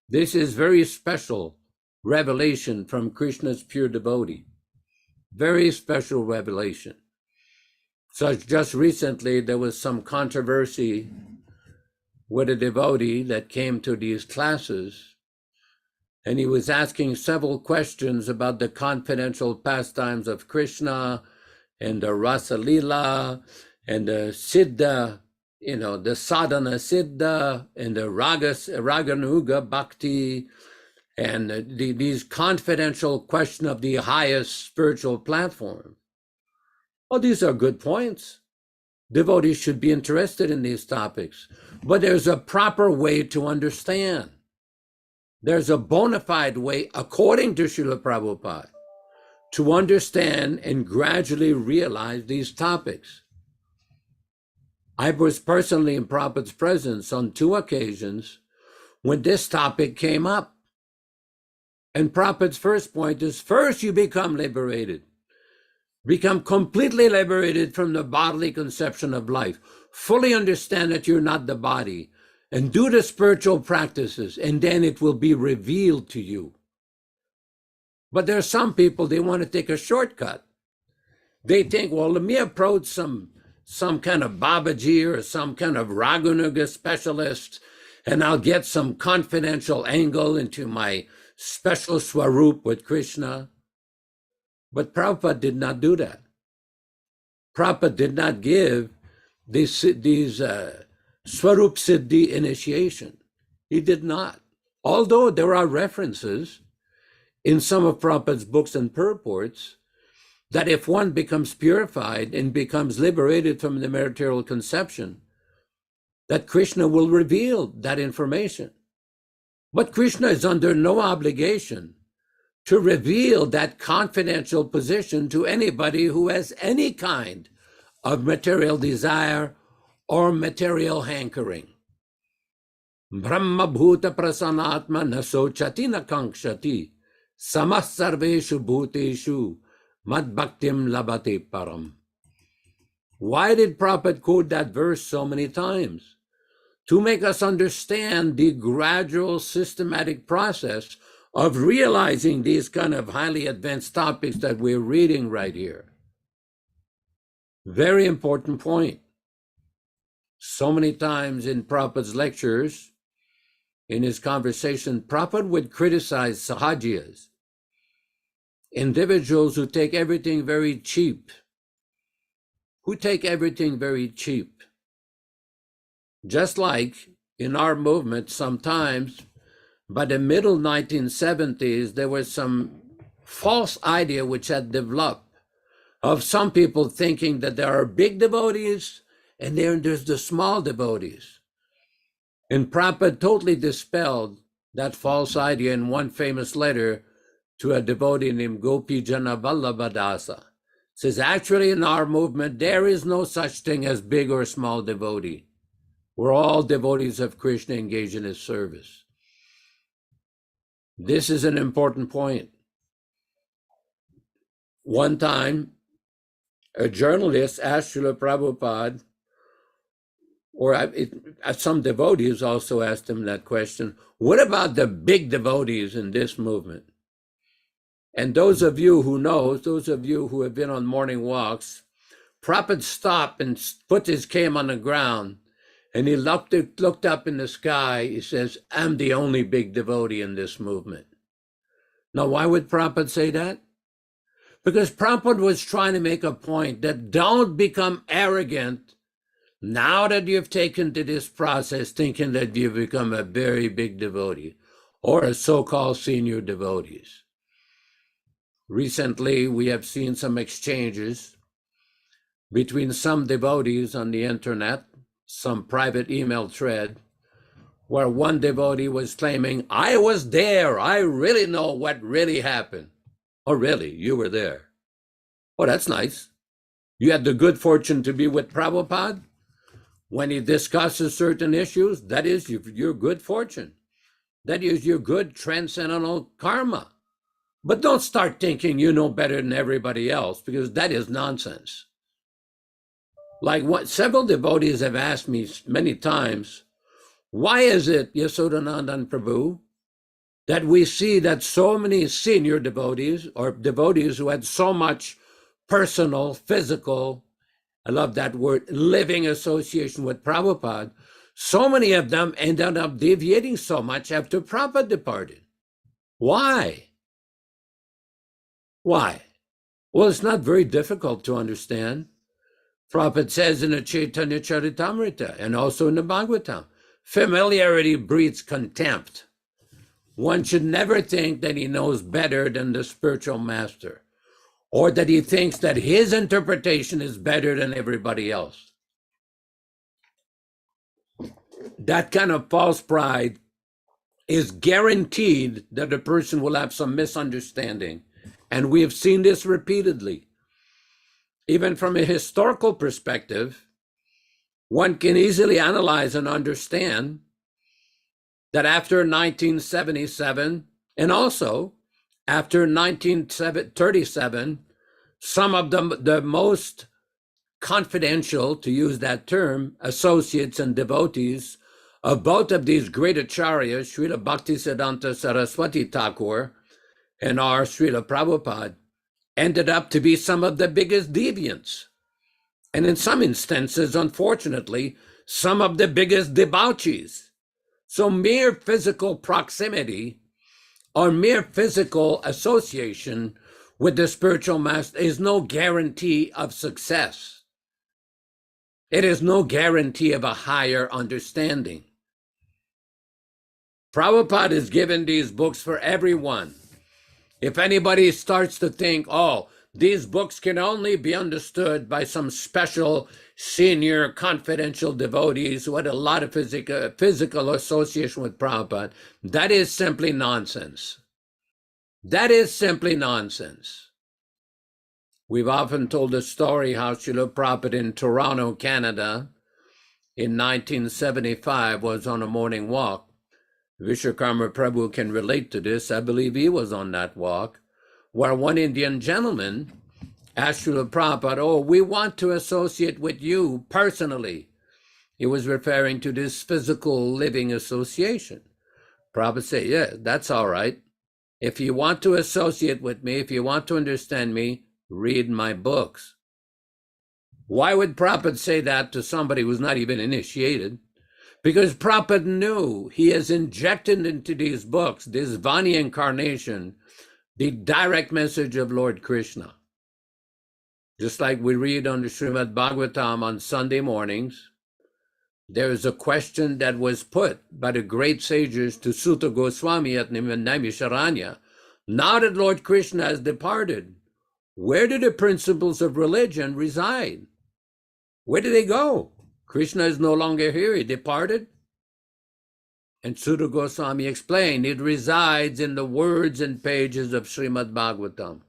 This is very special revelation from Krishna's pure devotee. Very special revelation. So just recently, there was some controversy with a devotee that came to these classes, and he was asking several questions about the confidential pastimes of Krishna and the Rasa Lila and the Siddha, the Sadhana Siddha and the Raganuga Bhakti, and these confidential questions of the highest spiritual platform. Oh, these are good points. Devotees should be interested in these topics, but there's a proper way to understand. There's a bona fide way, according to Srila Prabhupada, to understand and gradually realize these topics. I was personally in Prabhupada's presence on 2 occasions when this topic came up. And Prabhupada's first point is, first you become liberated. Become completely liberated from the bodily conception of life. Fully understand that you're not the body. And do the spiritual practices, and then it will be revealed to you. But there are some people, they want to take a shortcut. They think, well, let me approach some kind of Babaji or some kind of Raganuga specialist, and I'll get some confidential angle into my special swarup with Krishna. But Prabhupada did not do that. Prabhupada did not give these Swarup Siddhi initiation. He did not. Although there are references in some of Prabhupada's books and purports that if one becomes purified and becomes liberated from the material conception, that Krishna will reveal that information. But Krishna is under no obligation to reveal that confidential position to anybody who has any kind of material desire or material hankering. Brahma bhuta prasanatma nasochati na kankshati samasarveshu bhuteshu mad bhaktim labate param. Why did Prabhupada quote that verse so many times? To make us understand the gradual systematic process of realizing these kind of highly advanced topics that we're reading right here. Very important point. So many times in Prabhupada's lectures, in his conversation, Prabhupada would criticize sahajiyas, individuals who take everything very cheap, Just like in our movement, sometimes by the middle 1970s, there was some false idea which had developed of some people thinking that there are big devotees and then there's the small devotees. And Prabhupada totally dispelled that false idea in one famous letter to a devotee named Gopi Jana Vallabha Dasa. Says, actually in our movement, there is no such thing as big or small devotee. We're all devotees of Krishna engaged in his service. This is an important point. One time, a journalist asked Srila Prabhupada, or some devotees also asked him that question, what about the big devotees in this movement? And those of you who know, those of you who have been on morning walks, Prabhupada stopped and put his cane on the ground, and he looked up in the sky. He says, I'm the only big devotee in this movement. Now, why would Prabhupada say that? Because Prabhupada was trying to make a point that don't become arrogant now that you've taken to this process thinking that you've become a very big devotee or a so-called senior devotees. Recently, we have seen some exchanges between some devotees on the internet, some private email thread, where one devotee was claiming, I was there, I really know what really happened. Oh, really? You were there? Oh, that's nice. You had the good fortune to be with Prabhupada when he discusses certain issues. That is your good fortune. That is your good transcendental karma. But don't start thinking you know better than everybody else, because that is nonsense. Like what several devotees have asked me many times, why is it, Yaśodā-nandana Prabhu, that we see that so many senior devotees or devotees who had so much personal, physical, I love that word, living association with Prabhupada, so many of them ended up deviating so much after Prabhupada departed? Why? Why? Well, it's not very difficult to understand. Prabhupada says in the Caitanya-caritāmṛta and also in the Bhagavatam, familiarity breeds contempt. One should never think that he knows better than the spiritual master, or that he thinks that his interpretation is better than everybody else. That kind of false pride is guaranteed that the person will have some misunderstanding. And we have seen this repeatedly. Even from a historical perspective, one can easily analyze and understand that after 1977 and also after 1937, some of the most confidential, to use that term, associates and devotees of both of these great acharyas, Srila Bhaktisiddhanta Saraswati Thakur and our Srila Prabhupada, ended up to be some of the biggest deviants. And in some instances, unfortunately, some of the biggest debauchees. So mere physical proximity or mere physical association with the spiritual master is no guarantee of success. It is no guarantee of a higher understanding. Prabhupada has given these books for everyone. If anybody starts to think, oh, these books can only be understood by some special senior confidential devotees who had a lot of physical association with Prabhupada, that is simply nonsense. That is simply nonsense. We've often told the story how Srila Prabhupada in Toronto, Canada, in 1975 was on a morning walk. Vishwakarma Prabhu can relate to this. I believe he was on that walk, where one Indian gentleman asked Srila Prabhupada, oh, we want to associate with you personally. He was referring to this physical living association. Prabhupada said, yeah, that's all right. If you want to associate with me, if you want to understand me, read my books. Why would Prabhupada say that to somebody who's not even initiated? Because Prabhupada knew he has injected into these books, this Vani incarnation, the direct message of Lord Krishna. Just like we read on the Srimad Bhagavatam on Sunday mornings, there is a question that was put by the great sages to Sutta Goswami at Naimisharanya. Now that Lord Krishna has departed, where do the principles of religion reside? Where did they go? Krishna is no longer here, he departed. And Sutta Goswami explained, it resides in the words and pages of Srimad Bhagavatam.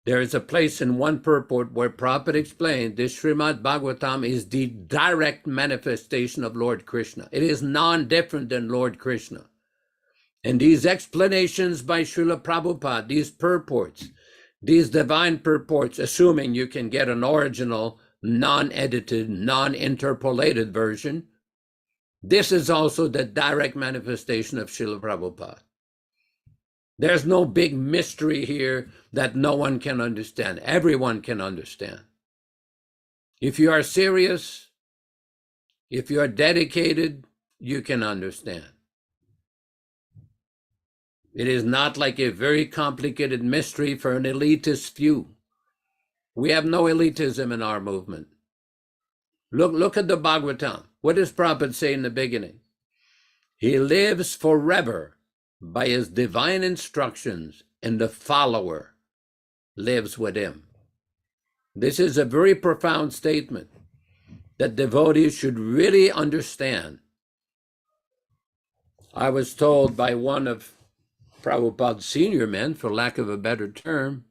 There is a place in one purport where Prabhupada explained this Srimad Bhagavatam is the direct manifestation of Lord Krishna. It is non-different than Lord Krishna. And these explanations by Srila Prabhupada, these purports, these divine purports, assuming you can get an original, non-edited, non-interpolated version, this is also the direct manifestation of Srila Prabhupada. There's no big mystery here that no one can understand. Everyone can understand. If you are serious, if you are dedicated, you can understand. It is not like a very complicated mystery for an elitist few. We have no elitism in our movement. Look at the Bhagavatam. What does Prabhupada say in the beginning? He lives forever by his divine instructions, and the follower lives with him. This is a very profound statement that devotees should really understand. I was told by one of Prabhupada's senior men, for lack of a better term,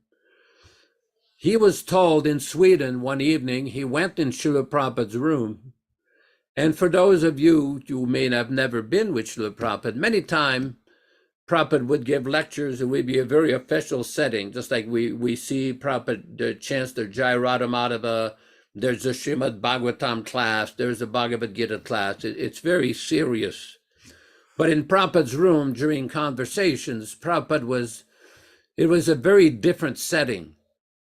he was told in Sweden one evening, he went in Srila Prabhupada's room, and for those of you who may have never been with Srila Prabhupada, many times Prabhupada would give lectures. It would be a very official setting, just like we see Prabhupada chants the Jai Radhamadhava. There's a Srimad Bhagavatam class. There's a Bhagavad Gita class. It's very serious. But in Prabhupada's room during conversations, it was a very different setting.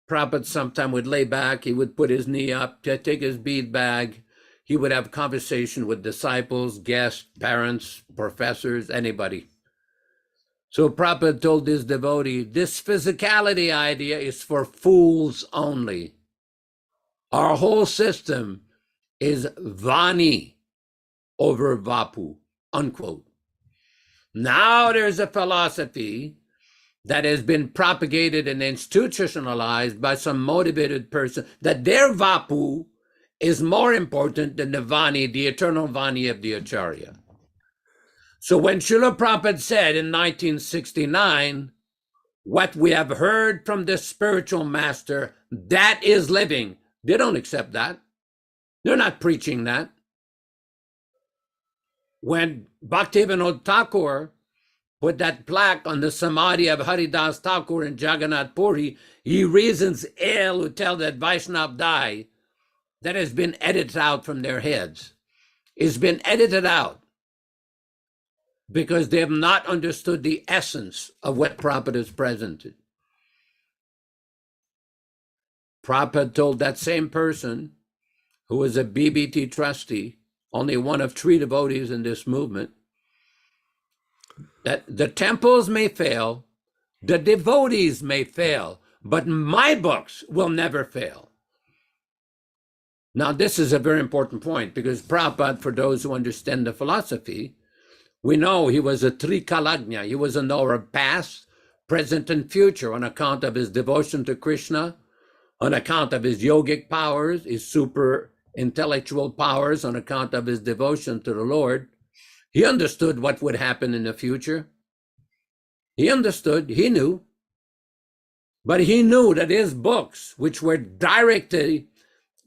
Prabhupada sometimes would lay back. He would put his knee up, take his bead bag. He would have conversation with disciples, guests, parents, professors, anybody. So Prabhupada told his devotee, this physicality idea is for fools only. Our whole system is Vani over Vapu, unquote. Now there's a philosophy that has been propagated and institutionalized by some motivated person that their Vapu is more important than the Vani, the eternal Vani of the Acharya. So when Srila Prabhupada said in 1969, what we have heard from the spiritual master, that is living, they don't accept that. They're not preaching that. When Bhaktivedanta Thakur put that plaque on the Samadhi of Haridas Thakur in Jagannath Puri, he reasons ill who tell that Vaishnav die, that has been edited out from their heads. It's been edited out because they have not understood the essence of what Prabhupada has presented. Prabhupada told that same person, who was a BBT trustee, only one of 3 devotees in this movement, that the temples may fail, the devotees may fail, but my books will never fail. Now, this is a very important point because Prabhupada, for those who understand the philosophy, we know he was a Trikalagnya. He was a knower of past, present, and future on account of his devotion to Krishna, on account of his yogic powers, his super intellectual powers, on account of his devotion to the Lord. He understood what would happen in the future. He understood, he knew. But he knew that his books, which were directly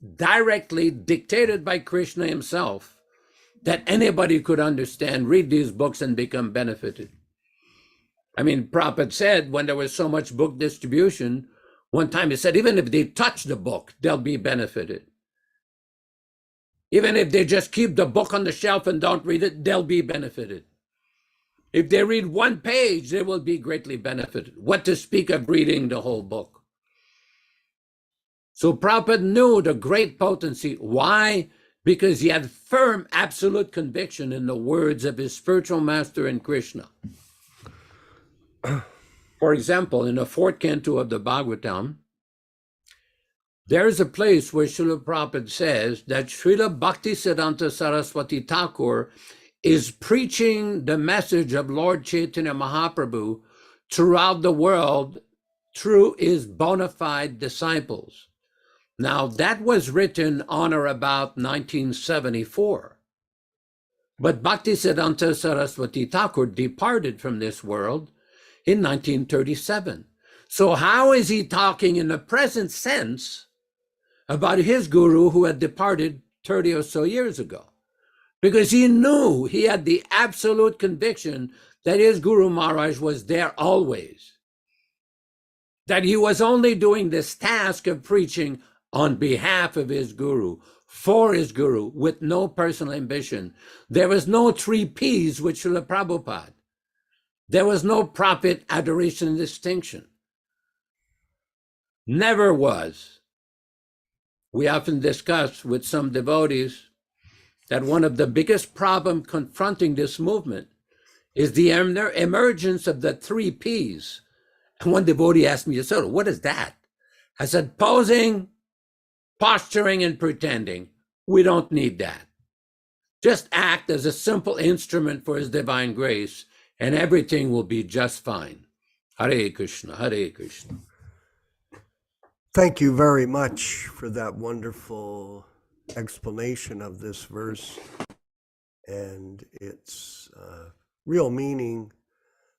dictated by Krishna himself, that anybody could understand, read these books and become benefited. I mean, Prabhupada said when there was so much book distribution, one time he said, even if they touch the book, they'll be benefited. Even if they just keep the book on the shelf and don't read it, they'll be benefited. If they read one page, they will be greatly benefited. What to speak of reading the whole book? So Prabhupada knew the great potency. Why? Because he had firm, absolute conviction in the words of his spiritual master in Krishna. For example, in the 4th canto of the Bhagavatam, there's a place where Srila Prabhupada says that Srila Bhaktisiddhanta Saraswati Thakur is preaching the message of Lord Chaitanya Mahaprabhu throughout the world through his bona fide disciples. Now, that was written on or about 1974. But Bhaktisiddhanta Saraswati Thakur departed from this world in 1937. So how is he talking in the present sense about his guru who had departed 30 or so years ago? Because he knew, he had the absolute conviction that his Guru Maharaj was there always. That he was only doing this task of preaching on behalf of his Guru, for his Guru, with no personal ambition. There was no 3 Ps with Srila Prabhupada. There was no profit, adoration, and distinction. Never was. We often discuss with some devotees that one of the biggest problems confronting this movement is the emergence of the 3 Ps. And one devotee asked me, Yasoda, what is that? I said, posing, posturing, and pretending. We don't need that. Just act as a simple instrument for His divine grace, and everything will be just fine. Hare Krishna, Hare Krishna. Thank you very much for that wonderful explanation of this verse and its real meaning,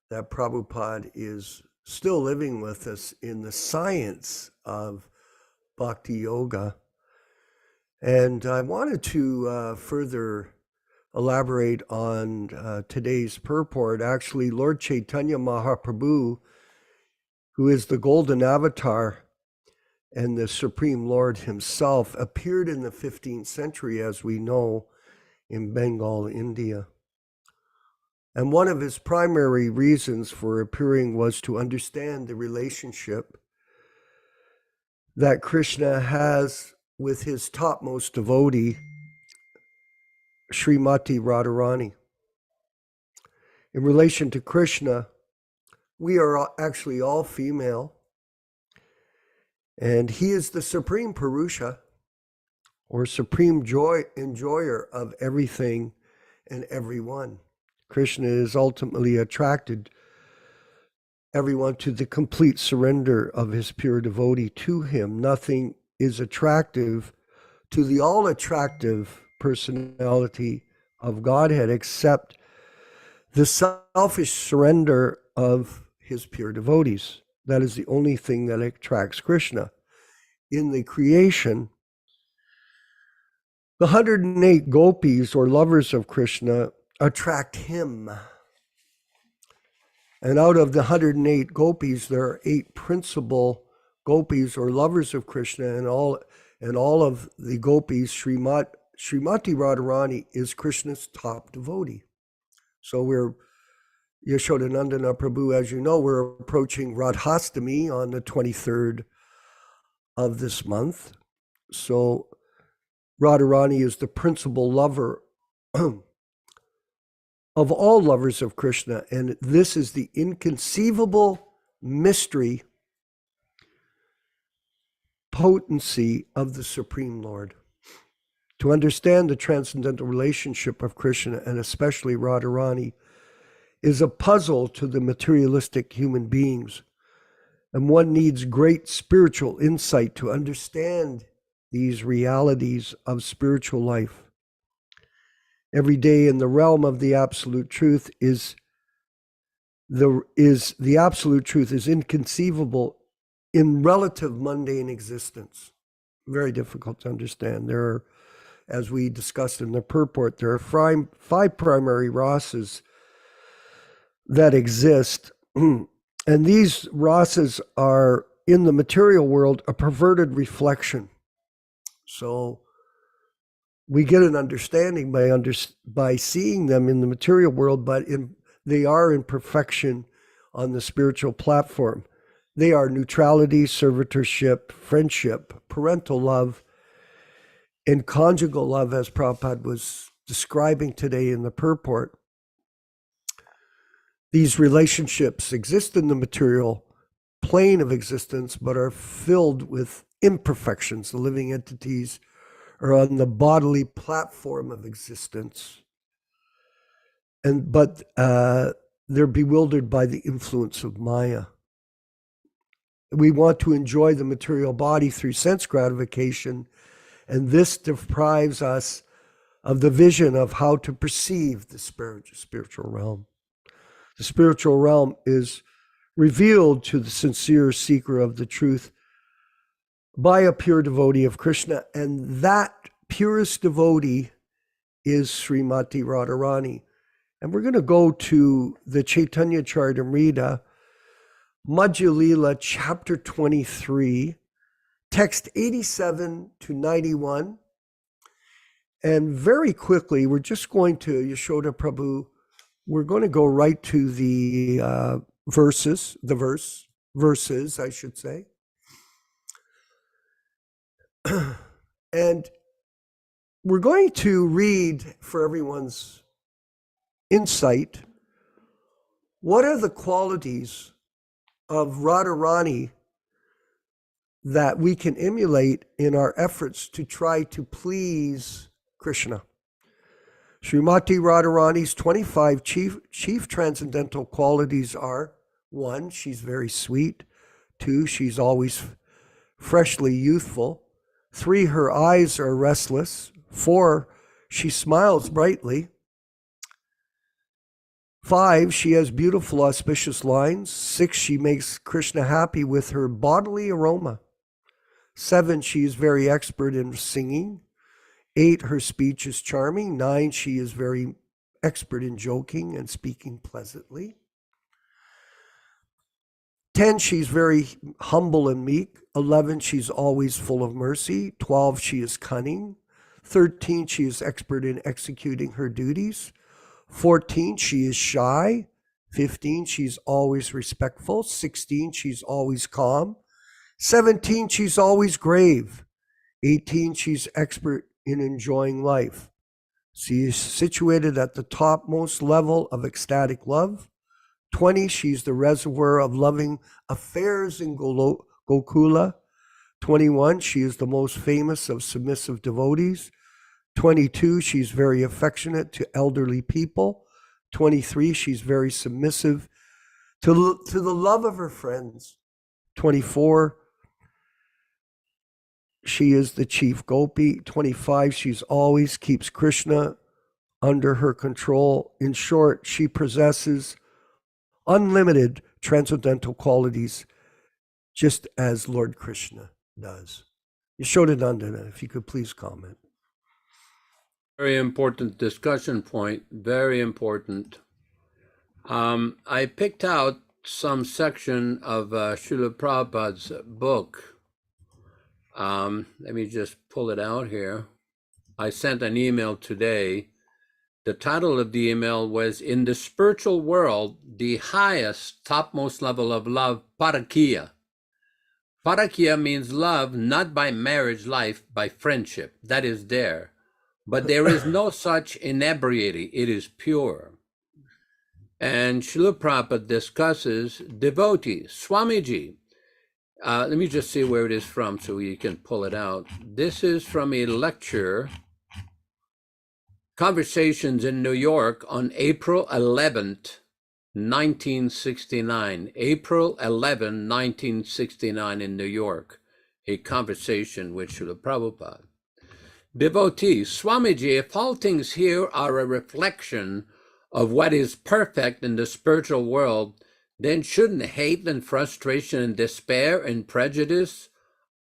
that Prabhupada is still living with us in the science of Bhakti Yoga. And I wanted to further elaborate on today's purport. Actually, Lord Chaitanya Mahaprabhu, who is the golden avatar and the Supreme Lord himself, appeared in the 15th century, as we know, in Bengal, India. And one of his primary reasons for appearing was to understand the relationship that Krishna has with his topmost devotee, Srimati Radharani. In relation to Krishna, we are actually all female, and he is the supreme Purusha, or supreme enjoyer of everything and everyone. Krishna is ultimately attracted everyone to the complete surrender of his pure devotee to him. Nothing is attractive to the all-attractive personality of Godhead except the selfish surrender of his pure devotees. That is the only thing that attracts Krishna. In the creation, the 108 gopis, or lovers of Krishna, attract him. And out of the 108 gopis, there are 8 principal gopis, or lovers of Krishna, and all of the gopis, Srimati Radharani is Krishna's top devotee. So we're Yaśodā-nandana Prabhu, as you know, we're approaching Radhastami on the 23rd of this month. So Radharani is the principal lover of all lovers of Krishna, and this is the inconceivable mystery, potency of the Supreme Lord. To understand the transcendental relationship of Krishna, and especially Radharani, is a puzzle to the materialistic human beings, and one needs great spiritual insight to understand these realities of spiritual life. Every day in the realm of the absolute truth is inconceivable in relative mundane existence. Very difficult to understand. There are, as we discussed in the purport, there are 5 primary rasas that exist. And these rasas are, in the material world, a perverted reflection. So we get an understanding by seeing them in the material world, but they are in perfection on the spiritual platform. They are neutrality, servitorship, friendship, parental love, and conjugal love, as Prabhupada was describing today in the purport. These relationships exist in the material plane of existence, but are filled with imperfections. The living entities are on the bodily platform of existence, but they're bewildered by the influence of Maya. We want to enjoy the material body through sense gratification, and this deprives us of the vision of how to perceive the spiritual realm. The spiritual realm is revealed to the sincere seeker of the truth by a pure devotee of Krishna, and that purest devotee is Srimati Radharani. And we're going to go to the Caitanya-caritāmṛta, Madhya Lila, chapter 23, text 87 to 91. And very quickly, we're just going to, Yaśodā Prabhu, we're going to go right to the verses, I should say. And we're going to read for everyone's insight, what are the qualities of Radharani that we can emulate in our efforts to try to please Krishna. Srimati Radharani's 25 chief transcendental qualities are: 1, she's very sweet. 2, she's always freshly youthful. 3, her eyes are restless. 4, she smiles brightly. 5, she has beautiful auspicious lines. 6, she makes Krishna happy with her bodily aroma. 7, she is very expert in singing. 8, her speech is charming. 9, she is very expert in joking and speaking pleasantly. 10, she's very humble and meek. 11, she's always full of mercy. 12, she is cunning. 13, she is expert in executing her duties. 14, she is shy. 15, she's always respectful. 16, she's always calm. 17, she's always grave. 18, she's expert in enjoying life. She is situated at the topmost level of ecstatic love. 20, she's the reservoir of loving affairs in Gokula. 21, she is the most famous of submissive devotees. 22, she's very affectionate to elderly people. 23, she's very submissive to the love of her friends. 24, she is the chief gopi. 25, she's always keeps Krishna under her control. In short, she possesses unlimited transcendental qualities, just as Lord Krishna does. Yaśodā-nandana, if you could please comment. Very important discussion point, very important. I picked out some section of Srila Prabhupada's book. Let me just pull it out here. I sent an email today. The title of the email was, "In the Spiritual World, the Highest, Topmost Level of Love, Parakya." Parakya means love not by marriage life, by friendship. That is there. But there is no such inebriety. It is pure. And Srila Prabhupada discusses devotee, Swamiji. Let me just see where it is from so you can pull it out. This is from a lecture, Conversations in New York, on April 11th, 1969. April 11, 1969 in New York. A conversation with Srila Prabhupada. Devotee, Swamiji, if all things here are a reflection of what is perfect in the spiritual world, then shouldn't hate and frustration and despair and prejudice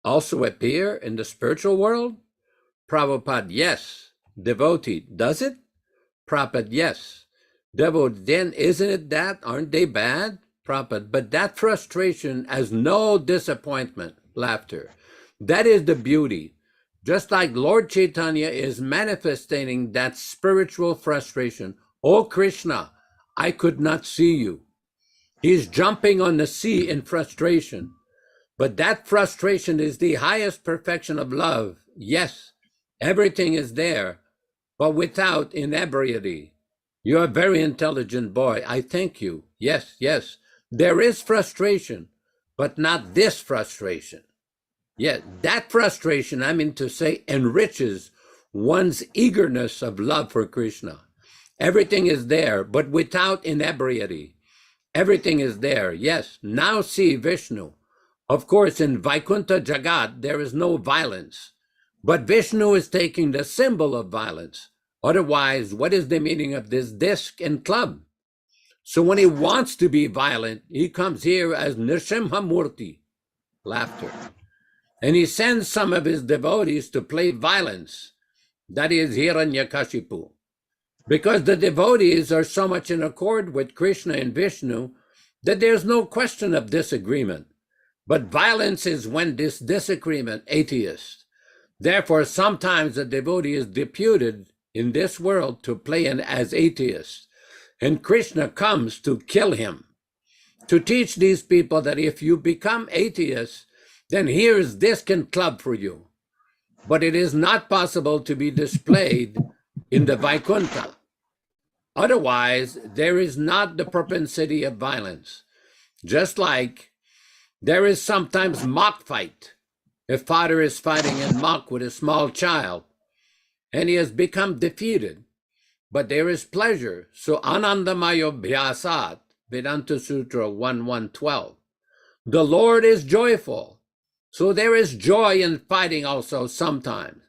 also appear in the spiritual world? Prabhupada, yes. Devotee, does it? Prabhupada, yes. Devotee, then isn't it that? Aren't they bad? Prabhupada, but that frustration has no disappointment. Laughter. That is the beauty. Just like Lord Chaitanya is manifesting that spiritual frustration. Oh Krishna, I could not see you. He's jumping on the sea in frustration. But that frustration is the highest perfection of love. Yes, everything is there, but without inebriety. You're a very intelligent boy. I thank you. Yes, yes. There is frustration, but not this frustration. Yeah, that frustration, I mean to say, enriches one's eagerness of love for Krishna. Everything is there, but without inebriety. Everything is there. Yes, now see Vishnu. Of course, in Vaikuntha Jagat, there is no violence, but Vishnu is taking the symbol of violence. Otherwise, what is the meaning of this disc and club? So when he wants to be violent, he comes here as Nrsimha Murti, laughter. And he sends some of his devotees to play violence, that is Hiranyakashipu. Because the devotees are so much in accord with Krishna and Vishnu that there's no question of disagreement. But violence is when this disagreement, atheist. Therefore, sometimes a devotee is deputed in this world to play as atheist. And Krishna comes to kill him, to teach these people that if you become atheists, then here's disc and club for you. But it is not possible to be displayed in the Vaikuntha. Otherwise, there is not the propensity of violence. Just like there is sometimes mock fight. A father is fighting in mock with a small child, and he has become defeated. But there is pleasure. So Anandamayo Bhyasat, Vedanta Sutra 1.1.12. The Lord is joyful. So there is joy in fighting also sometimes.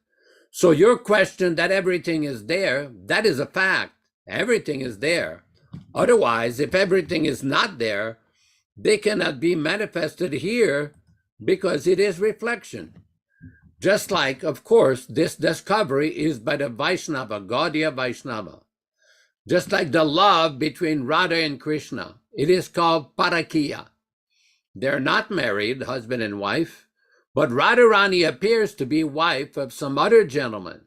So your question that everything is there, that is a fact. Everything is there. Otherwise, if everything is not there, they cannot be manifested here because it is reflection. Just like, of course, this discovery is by the Vaishnava, Gaudiya Vaishnava. Just like the love between Radha and Krishna, it is called Parakiya. They're not married, husband and wife, but Radharani appears to be wife of some other gentleman.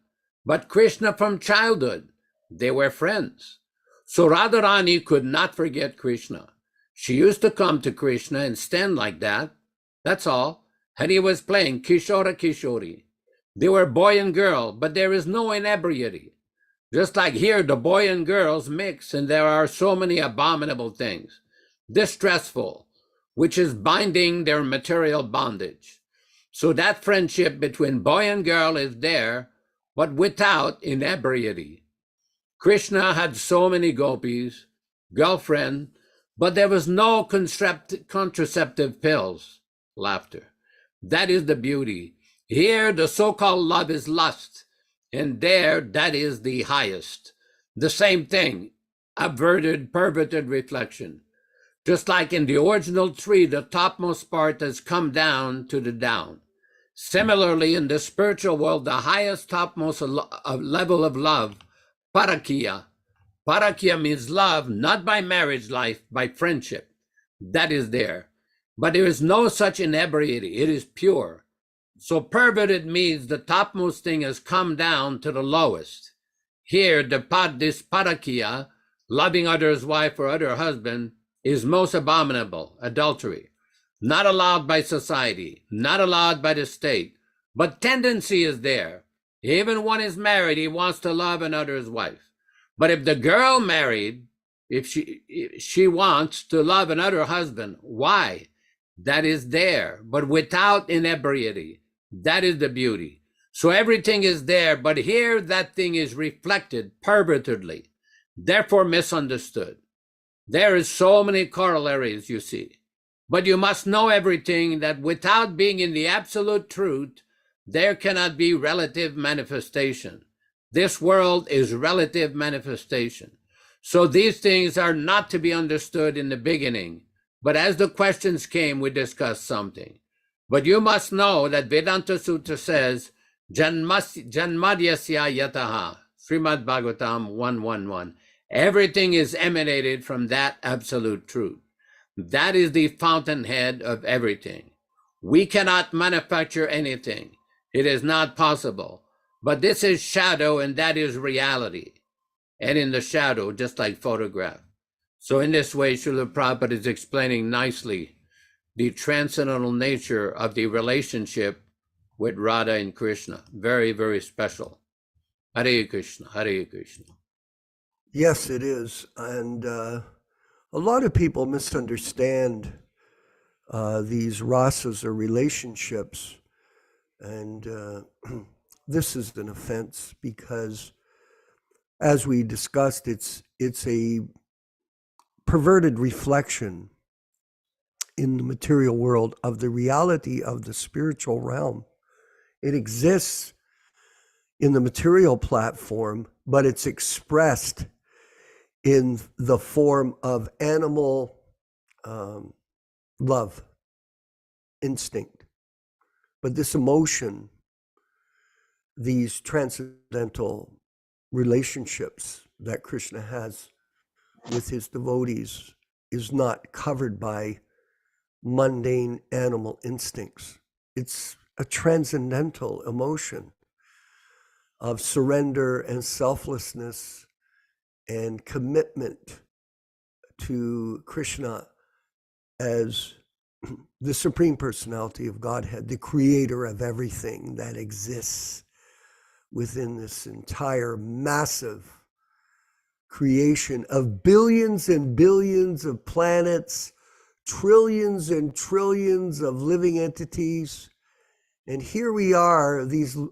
But Krishna from childhood, they were friends. So Radharani could not forget Krishna. She used to come to Krishna and stand like that. That's all. And he was playing Kishora Kishori. They were boy and girl, but there is no inebriety. Just like here, the boy and girls mix, and there are so many abominable things. Distressful, which is binding their material bondage. So that friendship between boy and girl is there, but without inebriety. Krishna had so many gopis, girlfriend, but there was no contraceptive pills. Laughter. That is the beauty. Here, the so-called love is lust, and there, that is the highest. The same thing, averted, perverted reflection. Just like in the original tree, the topmost part has come down to the down. Similarly, in the spiritual world, the highest, topmost level of love, Parakiya. Parakiya means love, not by marriage life, by friendship. That is there. But there is no such inebriety. It is pure. So perverted means the topmost thing has come down to the lowest. Here, this Parakiya, loving other's wife or other husband, is most abominable, adultery. Not allowed by society, not allowed by the state, but tendency is there. Even when he's married, he wants to love another's wife. But if the girl married, if she wants to love another husband, why? That is there, but without inebriety. That is the beauty. So everything is there, but here that thing is reflected pervertedly, therefore misunderstood. There is so many corollaries, you see. But you must know everything that without being in the absolute truth, there cannot be relative manifestation. This world is relative manifestation. So these things are not to be understood in the beginning. But as the questions came, we discussed something. But you must know that Vedanta Sutra says, Janmadyasya yataha, Srimad Bhagavatam 1.1.1. Everything is emanated from that absolute truth. That is the fountainhead of everything. We cannot manufacture anything. It is not possible. But this is shadow and that is reality. And in the shadow, just like photograph. So in this way, Srila Prabhupada is explaining nicely the transcendental nature of the relationship with Radha and Krishna. Very, very special. Hare Krishna, Hare Krishna. Yes, it is. And a lot of people misunderstand these rasas or relationships. And this is an offense because, as we discussed, it's a perverted reflection. in the material world of the reality of the spiritual realm. It exists in the material platform, but it's expressed in the form of animal love, instinct. But this emotion, these transcendental relationships that Krishna has with his devotees is not covered by mundane animal instincts. It's a transcendental emotion of surrender and selflessness and commitment to Krishna as the Supreme Personality of Godhead, the creator of everything that exists within this entire massive creation of billions and billions of planets, trillions and trillions of living entities. And here we are,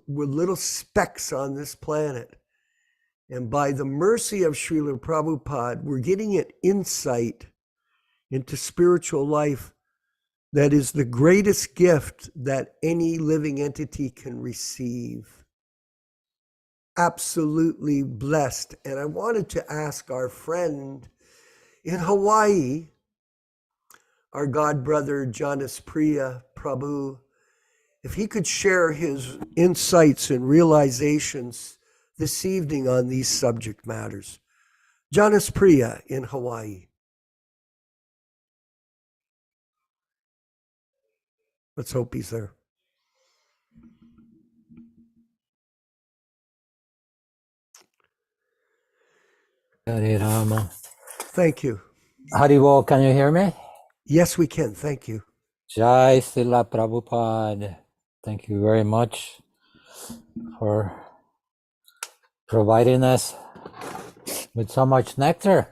we're little specks on this planet. And by the mercy of Srila Prabhupada, we're getting an insight into spiritual life that is the greatest gift that any living entity can receive. Absolutely blessed. And I wanted to ask our friend in Hawaii, our god brother Janas Priya Prabhu, if he could share his insights and realizations this evening on these subject matters. Janas Priya in Hawaii. Let's hope he's there. Hare Rama. Thank you. Haribo, can you hear me? Yes, we can. Thank you. Jai Srila Prabhupada. Thank you very much for providing us with so much nectar.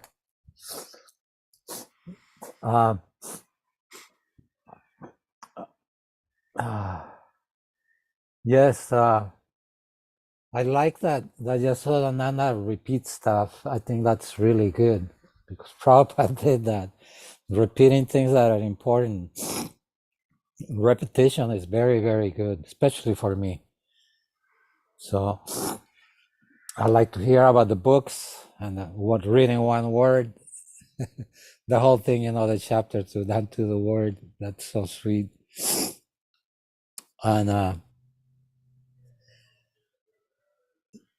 Yes, I like that Yasoda-nanda repeats stuff. I think that's really good because Prabhupada did that, repeating things that are important. Repetition is very, very good, especially for me. So I like to hear about the books and what reading one word, the whole thing, the chapter down to the word. That's so sweet. And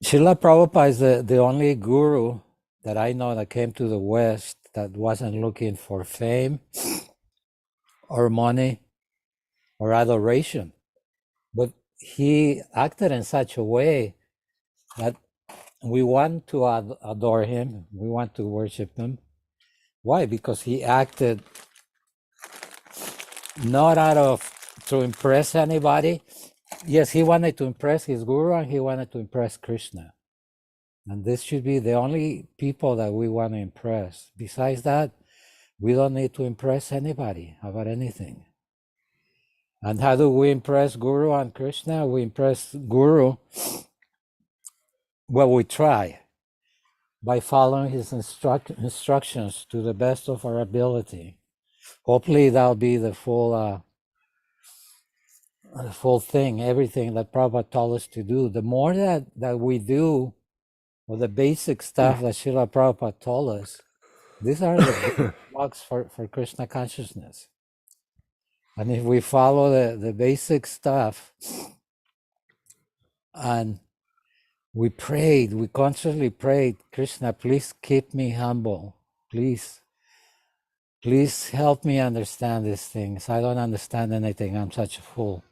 Srila Prabhupada is the only guru that I know that came to the West that wasn't looking for fame or money or adoration. But he acted in such a way that we want to adore him, we want to worship him. Why? Because he acted not to impress anybody. Yes, he wanted to impress his guru and he wanted to impress Krishna. And this should be the only people that we want to impress. Besides that, we don't need to impress anybody about anything. And how do we impress Guru and Krishna? We impress Guru, well, we try by following his instructions to the best of our ability. Hopefully that'll be the full thing, everything that Prabhupada told us to do. The more that we do, or the basic stuff that Srila Prabhupada told us, these are the blocks for Krishna consciousness. And if we follow the basic stuff, and we constantly prayed, Krishna, please keep me humble. Please help me understand these things. I don't understand anything. I'm such a fool.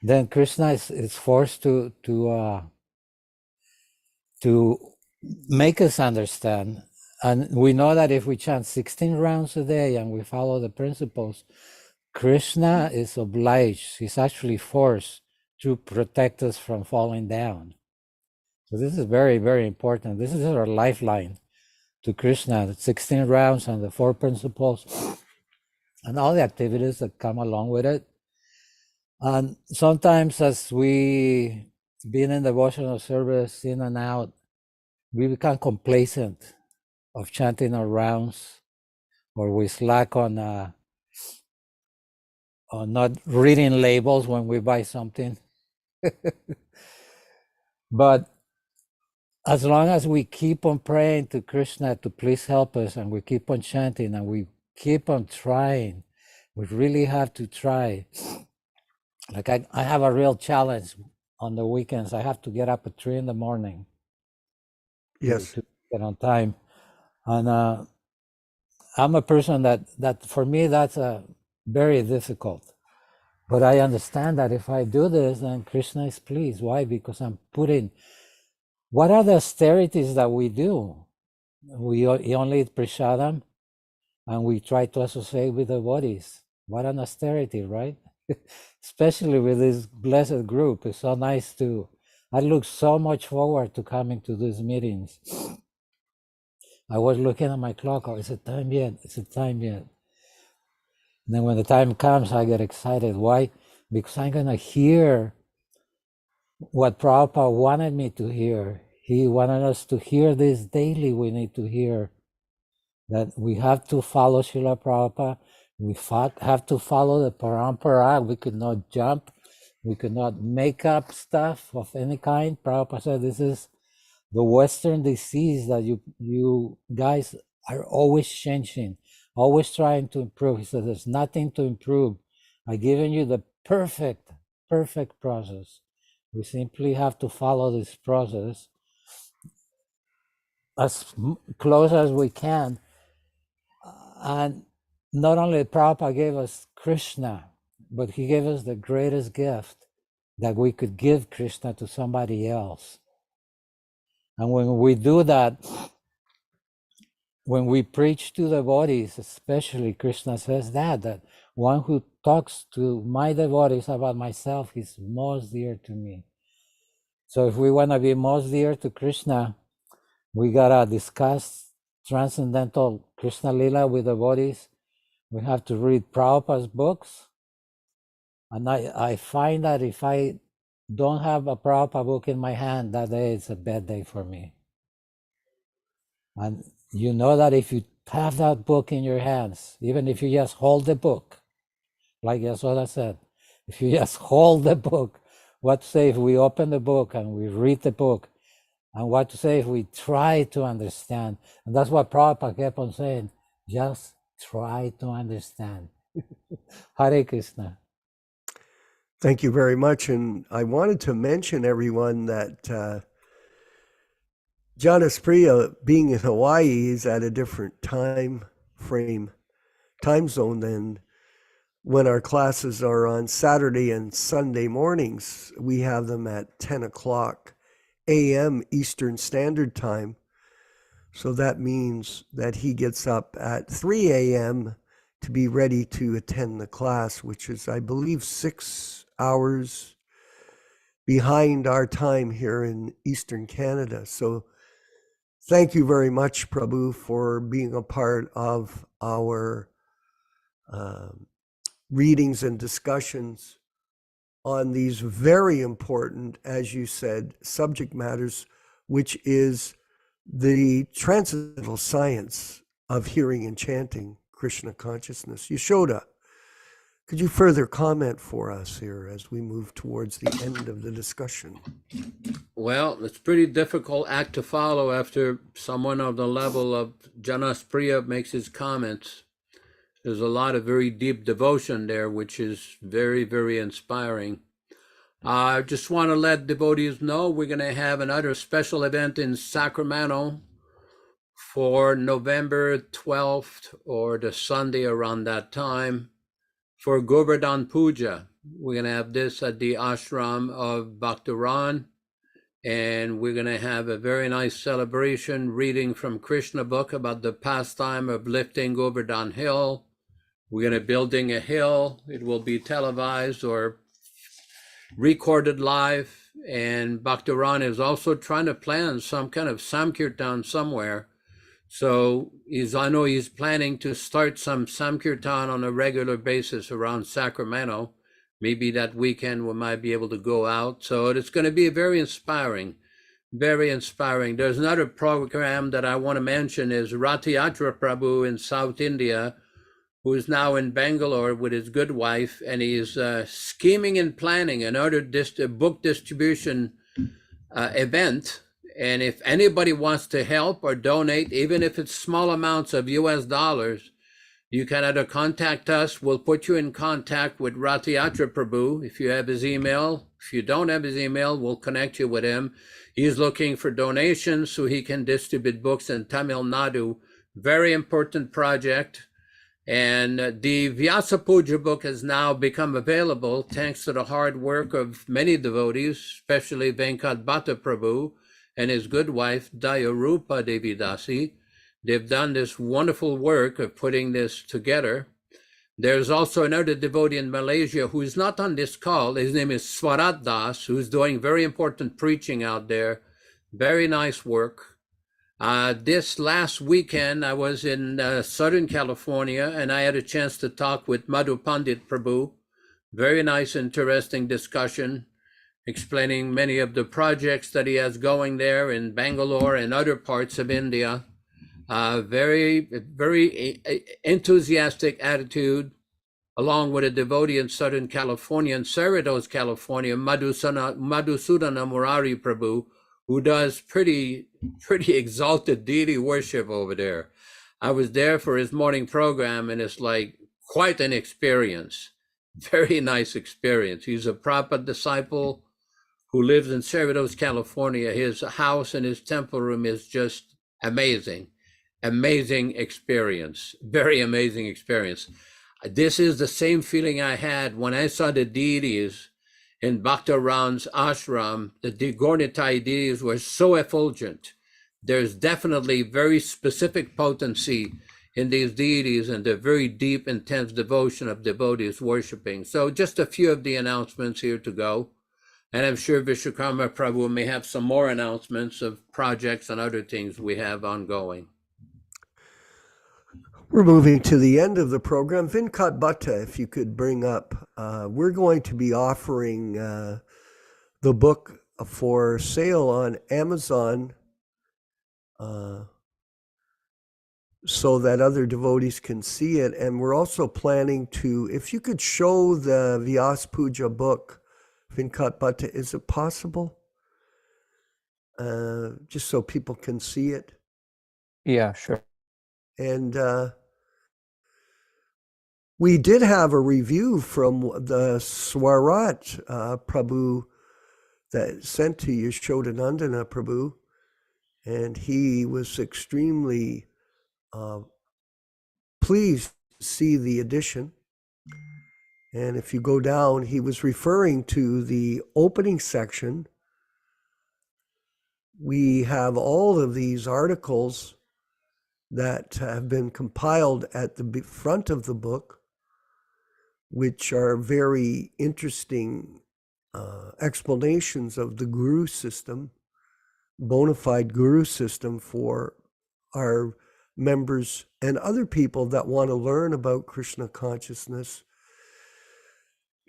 Then Krishna is forced to make us understand. And we know that if we chant 16 rounds a day and we follow the principles, Krishna is obliged, he's actually forced to protect us from falling down. So this is very, very important. This is our lifeline to Krishna, the 16 rounds and the 4 principles and all the activities that come along with it. And sometimes as we been in devotional service in and out, we become complacent of chanting our rounds, or we slack on not reading labels when we buy something. But as long as we keep on praying to Krishna to please help us, and we keep on chanting, and we keep on trying, we really have to try. Like I have a real challenge on the weekends. I have to get up at 3 a.m. Yes. to get on time. And I'm a person that for me, that's very difficult. But I understand that if I do this, then Krishna is pleased. Why? Because I'm putting, what are the austerities that we do? We only eat prasadam, and we try to associate with the devotees. What an austerity, right? Especially with this blessed group. It's so nice I look so much forward to coming to these meetings. I was looking at my clock. Oh, is it time yet? Is it time yet? And then when the time comes, I get excited. Why? Because I'm going to hear what Prabhupada wanted me to hear. He wanted us to hear this daily. We need to hear that we have to follow Srila Prabhupada. We have to follow the parampara. We could not jump. We could not make up stuff of any kind. Prabhupada said this is the Western disease that you guys are always changing, always trying to improve. He said there's nothing to improve. I've given you the perfect process. We simply have to follow this process as close as we can. And not only Prabhupada gave us Krishna, but he gave us the greatest gift that we could give Krishna to somebody else. And when we do that, when we preach to the devotees, especially, Krishna says that one who talks to my devotees about myself is most dear to me. So if we want to be most dear to Krishna, we got to discuss transcendental Krishna Lila with the devotees. We have to read Prabhupada's books. And I find that if I don't have a Prabhupada book in my hand, that day is a bad day for me. And you know that if you have that book in your hands, even if you just hold the book, like Yasoda said, if you just hold the book, what to say if we open the book and we read the book, and what to say if we try to understand. And that's what Prabhupada kept on saying, just try to understand. Hare Krishna. Thank you very much. And I wanted to mention, everyone, that Janice Priya, being in Hawaii, is at a different time zone than when our classes are on Saturday and Sunday mornings. We have them at 10 o'clock a.m. Eastern Standard Time. So that means that he gets up at 3 a.m. to be ready to attend the class, which is, I believe, 6 hours behind our time here in Eastern Canada. So thank you very much, Prabhu, for being a part of our readings and discussions on these very important, as you said, subject matters, which is the transcendental science of hearing and chanting Krishna consciousness. Yaśodā, could you further comment for us here as we move towards the end of the discussion? Well, it's a pretty difficult act to follow after someone of the level of Janas Priya makes his comments. There's a lot of very deep devotion there, which is very, very inspiring. I just want to let devotees know we're going to have another special event in Sacramento for November 12th or the Sunday around that time for Govardhan Puja. We're going to have this at the ashram of Bhaktivedanta, and we're going to have a very nice celebration reading from Krishna book about the pastime of lifting Govardhan Hill. We're going to be building a hill. It will be televised or recorded live, and Bhaktivedanta is also trying to plan some kind of Samkirtan somewhere. So I know he's planning to start some Samkirtan on a regular basis around Sacramento. Maybe that weekend we might be able to go out. So it's going to be very inspiring, very inspiring. There's another program that I want to mention is Rath Yatra Prabhu in South India, who is now in Bangalore with his good wife, and he's scheming and planning another book distribution event. And if anybody wants to help or donate, even if it's small amounts of US dollars, you can either contact us. We'll put you in contact with Rathayatra Prabhu if you have his email. If you don't have his email, we'll connect you with him. He's looking for donations so he can distribute books in Tamil Nadu. Very important project. And the Vyasa Puja book has now become available thanks to the hard work of many devotees, especially Venkat Bhatta Prabhu and his good wife, Dayarupa Devi Dasi. They've done this wonderful work of putting this together. There's also another devotee in Malaysia who is not on this call. His name is Swarat Das, who's doing very important preaching out there. Very nice work. This last weekend, I was in Southern California, and I had a chance to talk with Madhu Pandit Prabhu. Very nice, interesting discussion, explaining many of the projects that he has going there in Bangalore and other parts of India. Very, very enthusiastic attitude, along with a devotee in Southern California, in Cerritos, California, Madhusudana Murari Prabhu, who does pretty exalted deity worship over there. I was there for his morning program, and it's like quite an experience. Very nice experience. He's a Prabhupada disciple who lives in Cerritos, California. His house and his temple room is just amazing. Amazing experience. Very amazing experience. This is the same feeling I had when I saw the deities in Bhaktaran's ashram. The Gornitai deities were so effulgent. There's definitely very specific potency in these deities and the very deep, intense devotion of devotees worshiping. So just a few of the announcements here to go. And I'm sure Vishwakarma Prabhu may have some more announcements of projects and other things we have ongoing. We're moving to the end of the program. Venkat Bhatta, if you could bring up, we're going to be offering the book for sale on Amazon so that other devotees can see it. And we're also planning to, if you could show the Vyasa Puja book, Venkat Bhatta, is it possible? Just so people can see it. Yeah, sure. And we did have a review from the Swarat Prabhu that sent to Yaśodā-nandana Prabhu, and he was extremely pleased to see the edition. And if you go down, he was referring to the opening section. We have all of these articles that have been compiled at the front of the book, which are very interesting explanations of the guru system, bona fide guru system for our members and other people that want to learn about Krishna consciousness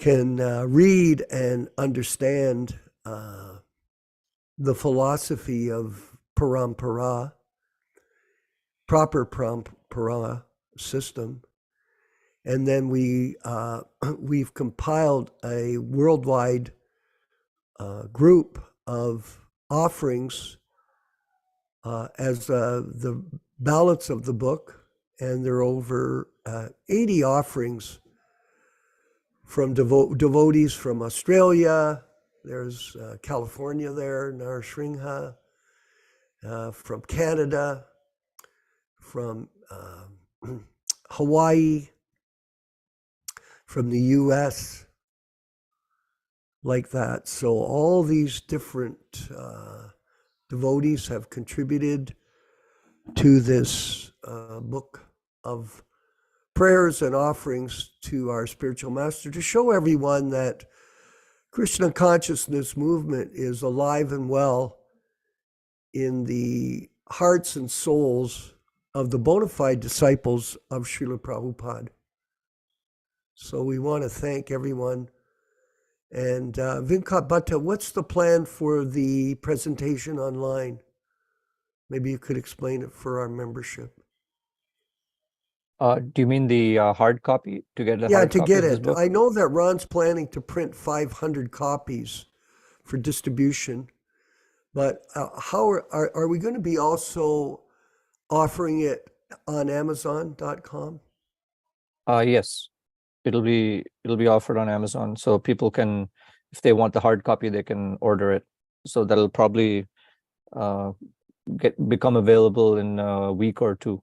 can read and understand the philosophy of parampara, proper parampara system. And then we've compiled a worldwide group of offerings as the balance of the book, and there are over 80 offerings from devotees from Australia. There's California there, Narasingha, from Canada, from Hawaii, from the US, like that. So all these different devotees have contributed to this book of prayers and offerings to our spiritual master, to show everyone that Krishna consciousness movement is alive and well in the hearts and souls of the bona fide disciples of Srila Prabhupada. So we want to thank everyone. And Venkat Bhatta, what's the plan for the presentation online? Maybe you could explain it for our membership. Do you mean the hard copy, to get the Yeah, hard to copy get of this it. book? I know that Ron's planning to print 500 copies for distribution, but how are we going to be also offering it on Amazon.com? Yes, it'll be offered on Amazon, so people can, if they want the hard copy, they can order it. So that'll probably become available in a week or two.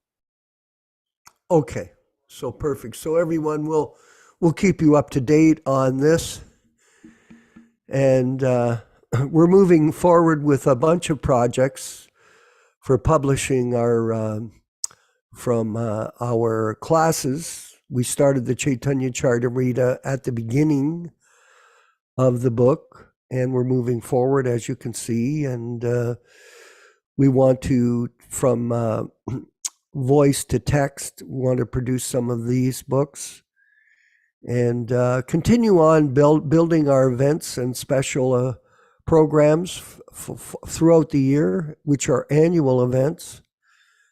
Okay, so perfect. So everyone will keep you up to date on this, and we're moving forward with a bunch of projects for publishing our from our classes. We started the Caitanya-caritāmṛta at the beginning of the book, and we're moving forward, as you can see, and we want to, from voice to text, we want to produce some of these books and continue on building our events and special programs throughout the year, which are annual events.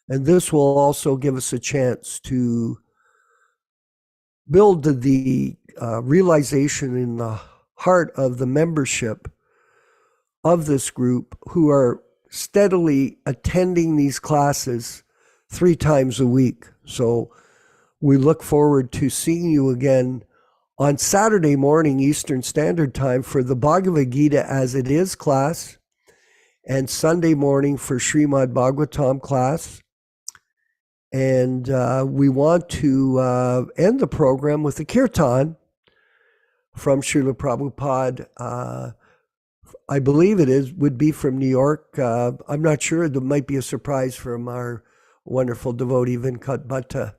And this will also give us a chance to build the realization in the heart of the membership of this group, who are steadily attending these classes 3 times a week. So we look forward to seeing you again on Saturday morning Eastern Standard Time for the Bhagavad Gita as it is class, and Sunday morning for Srimad Bhagavatam class. And we want to end the program with a kirtan from Srila Prabhupada. I believe would be from New York. I'm not sure. There might be a surprise from our wonderful devotee Vinkat Bhatta.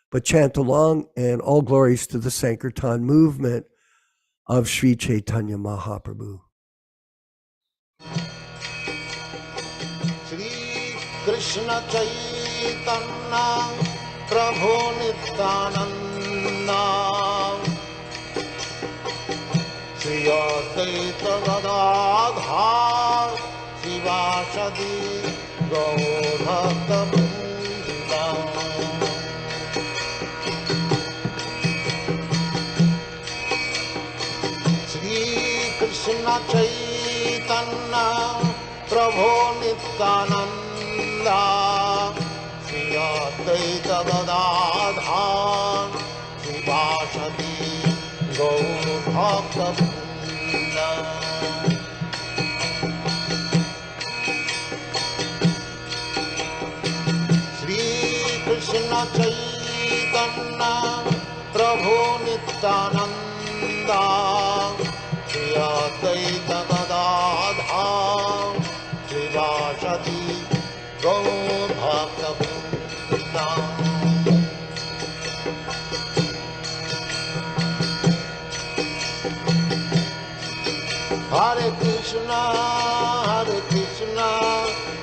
But chant along, and all glories to the Sankirtan movement of Sri Chaitanya Mahaprabhu. Shri Krishna Chaitanya Prabhu Nityananda Shri Advaita Gadadhar Sivasadi Gaur Bhakta Krishna Chaitanya Prabhu Nityananda Shri Advaita Gadadhar Sivasadi Gaur Bhakta Shri Krishna Chaitanya Prabhu Nityananda Shri Advaita Gadadhar Sivasadi Gaur Bhakta Hare Krishna,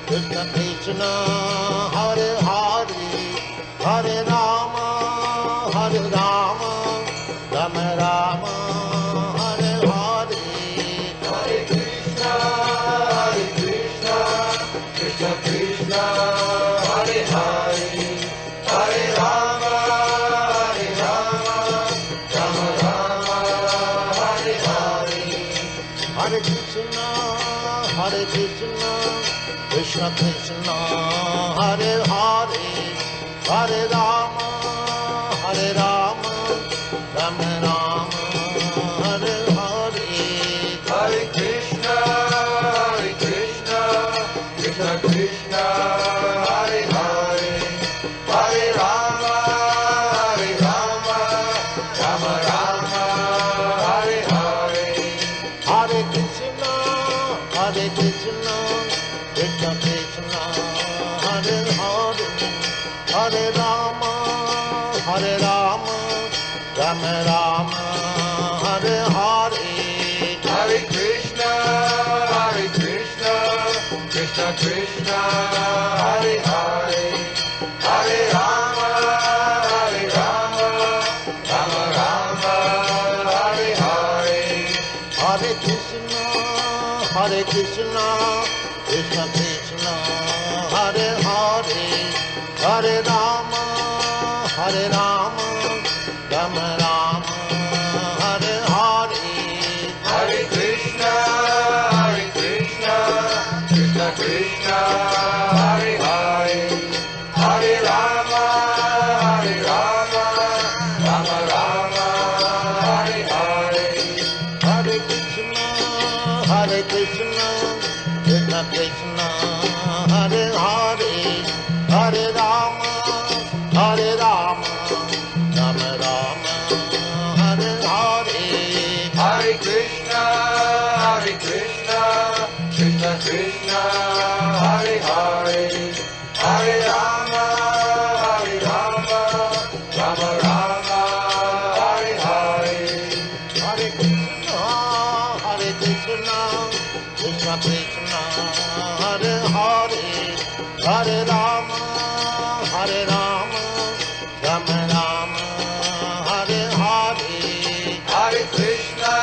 Krishna Krishna, Hare Hare, Hare Rama, Rama Rama. Krishna Krishna, Hare Hare, Hare Rama, Rama Rama, Hare Hare. Hare Krishna, Krishna Krishna, Hare Hare, Hare Rama, Rama Rama, Hare Hare. Hare Krishna, Krishna Krishna, Hare Hare, Hare Rama, Rama Rama, Hare Hare. Hare Krishna, Krishna Krishna, Hare Hare, Hare Rama, Rama Rama, Hare Hare. Hare Krishna, Krishna Krishna, Hare Hare, Hare Rama, Hare Rama, Rama Rama, Hare Hare, Hare Krishna, Krishna Krishna, Hare Hare, Hare Rama, Rama Rama, Hare Hare, Hare Krishna, Krishna Krishna, Hare Hare, Hare Rama, Rama Rama, Hare Hare, Hare Krishna, Krishna Krishna, Hare Hare, Hare Rama, Rama Rama, Hare Hare, Hare Krishna, Krishna Krishna, Hare Hare, Hare Rama, Rama Rama, Hare Hare, Hare Krishna,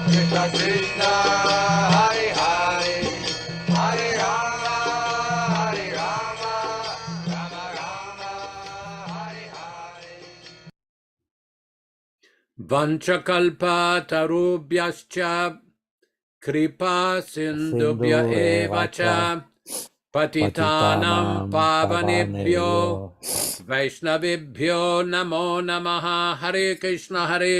Krishna Krishna, Hare Hare, Hare Rama, Rama Rama, Hare Hare. Vanchakalpa tarubhyascha kripa sindubhya eva cha patitanam pavanebhyo vaishnavibhyo namo namaha. Hare Krishna, Hare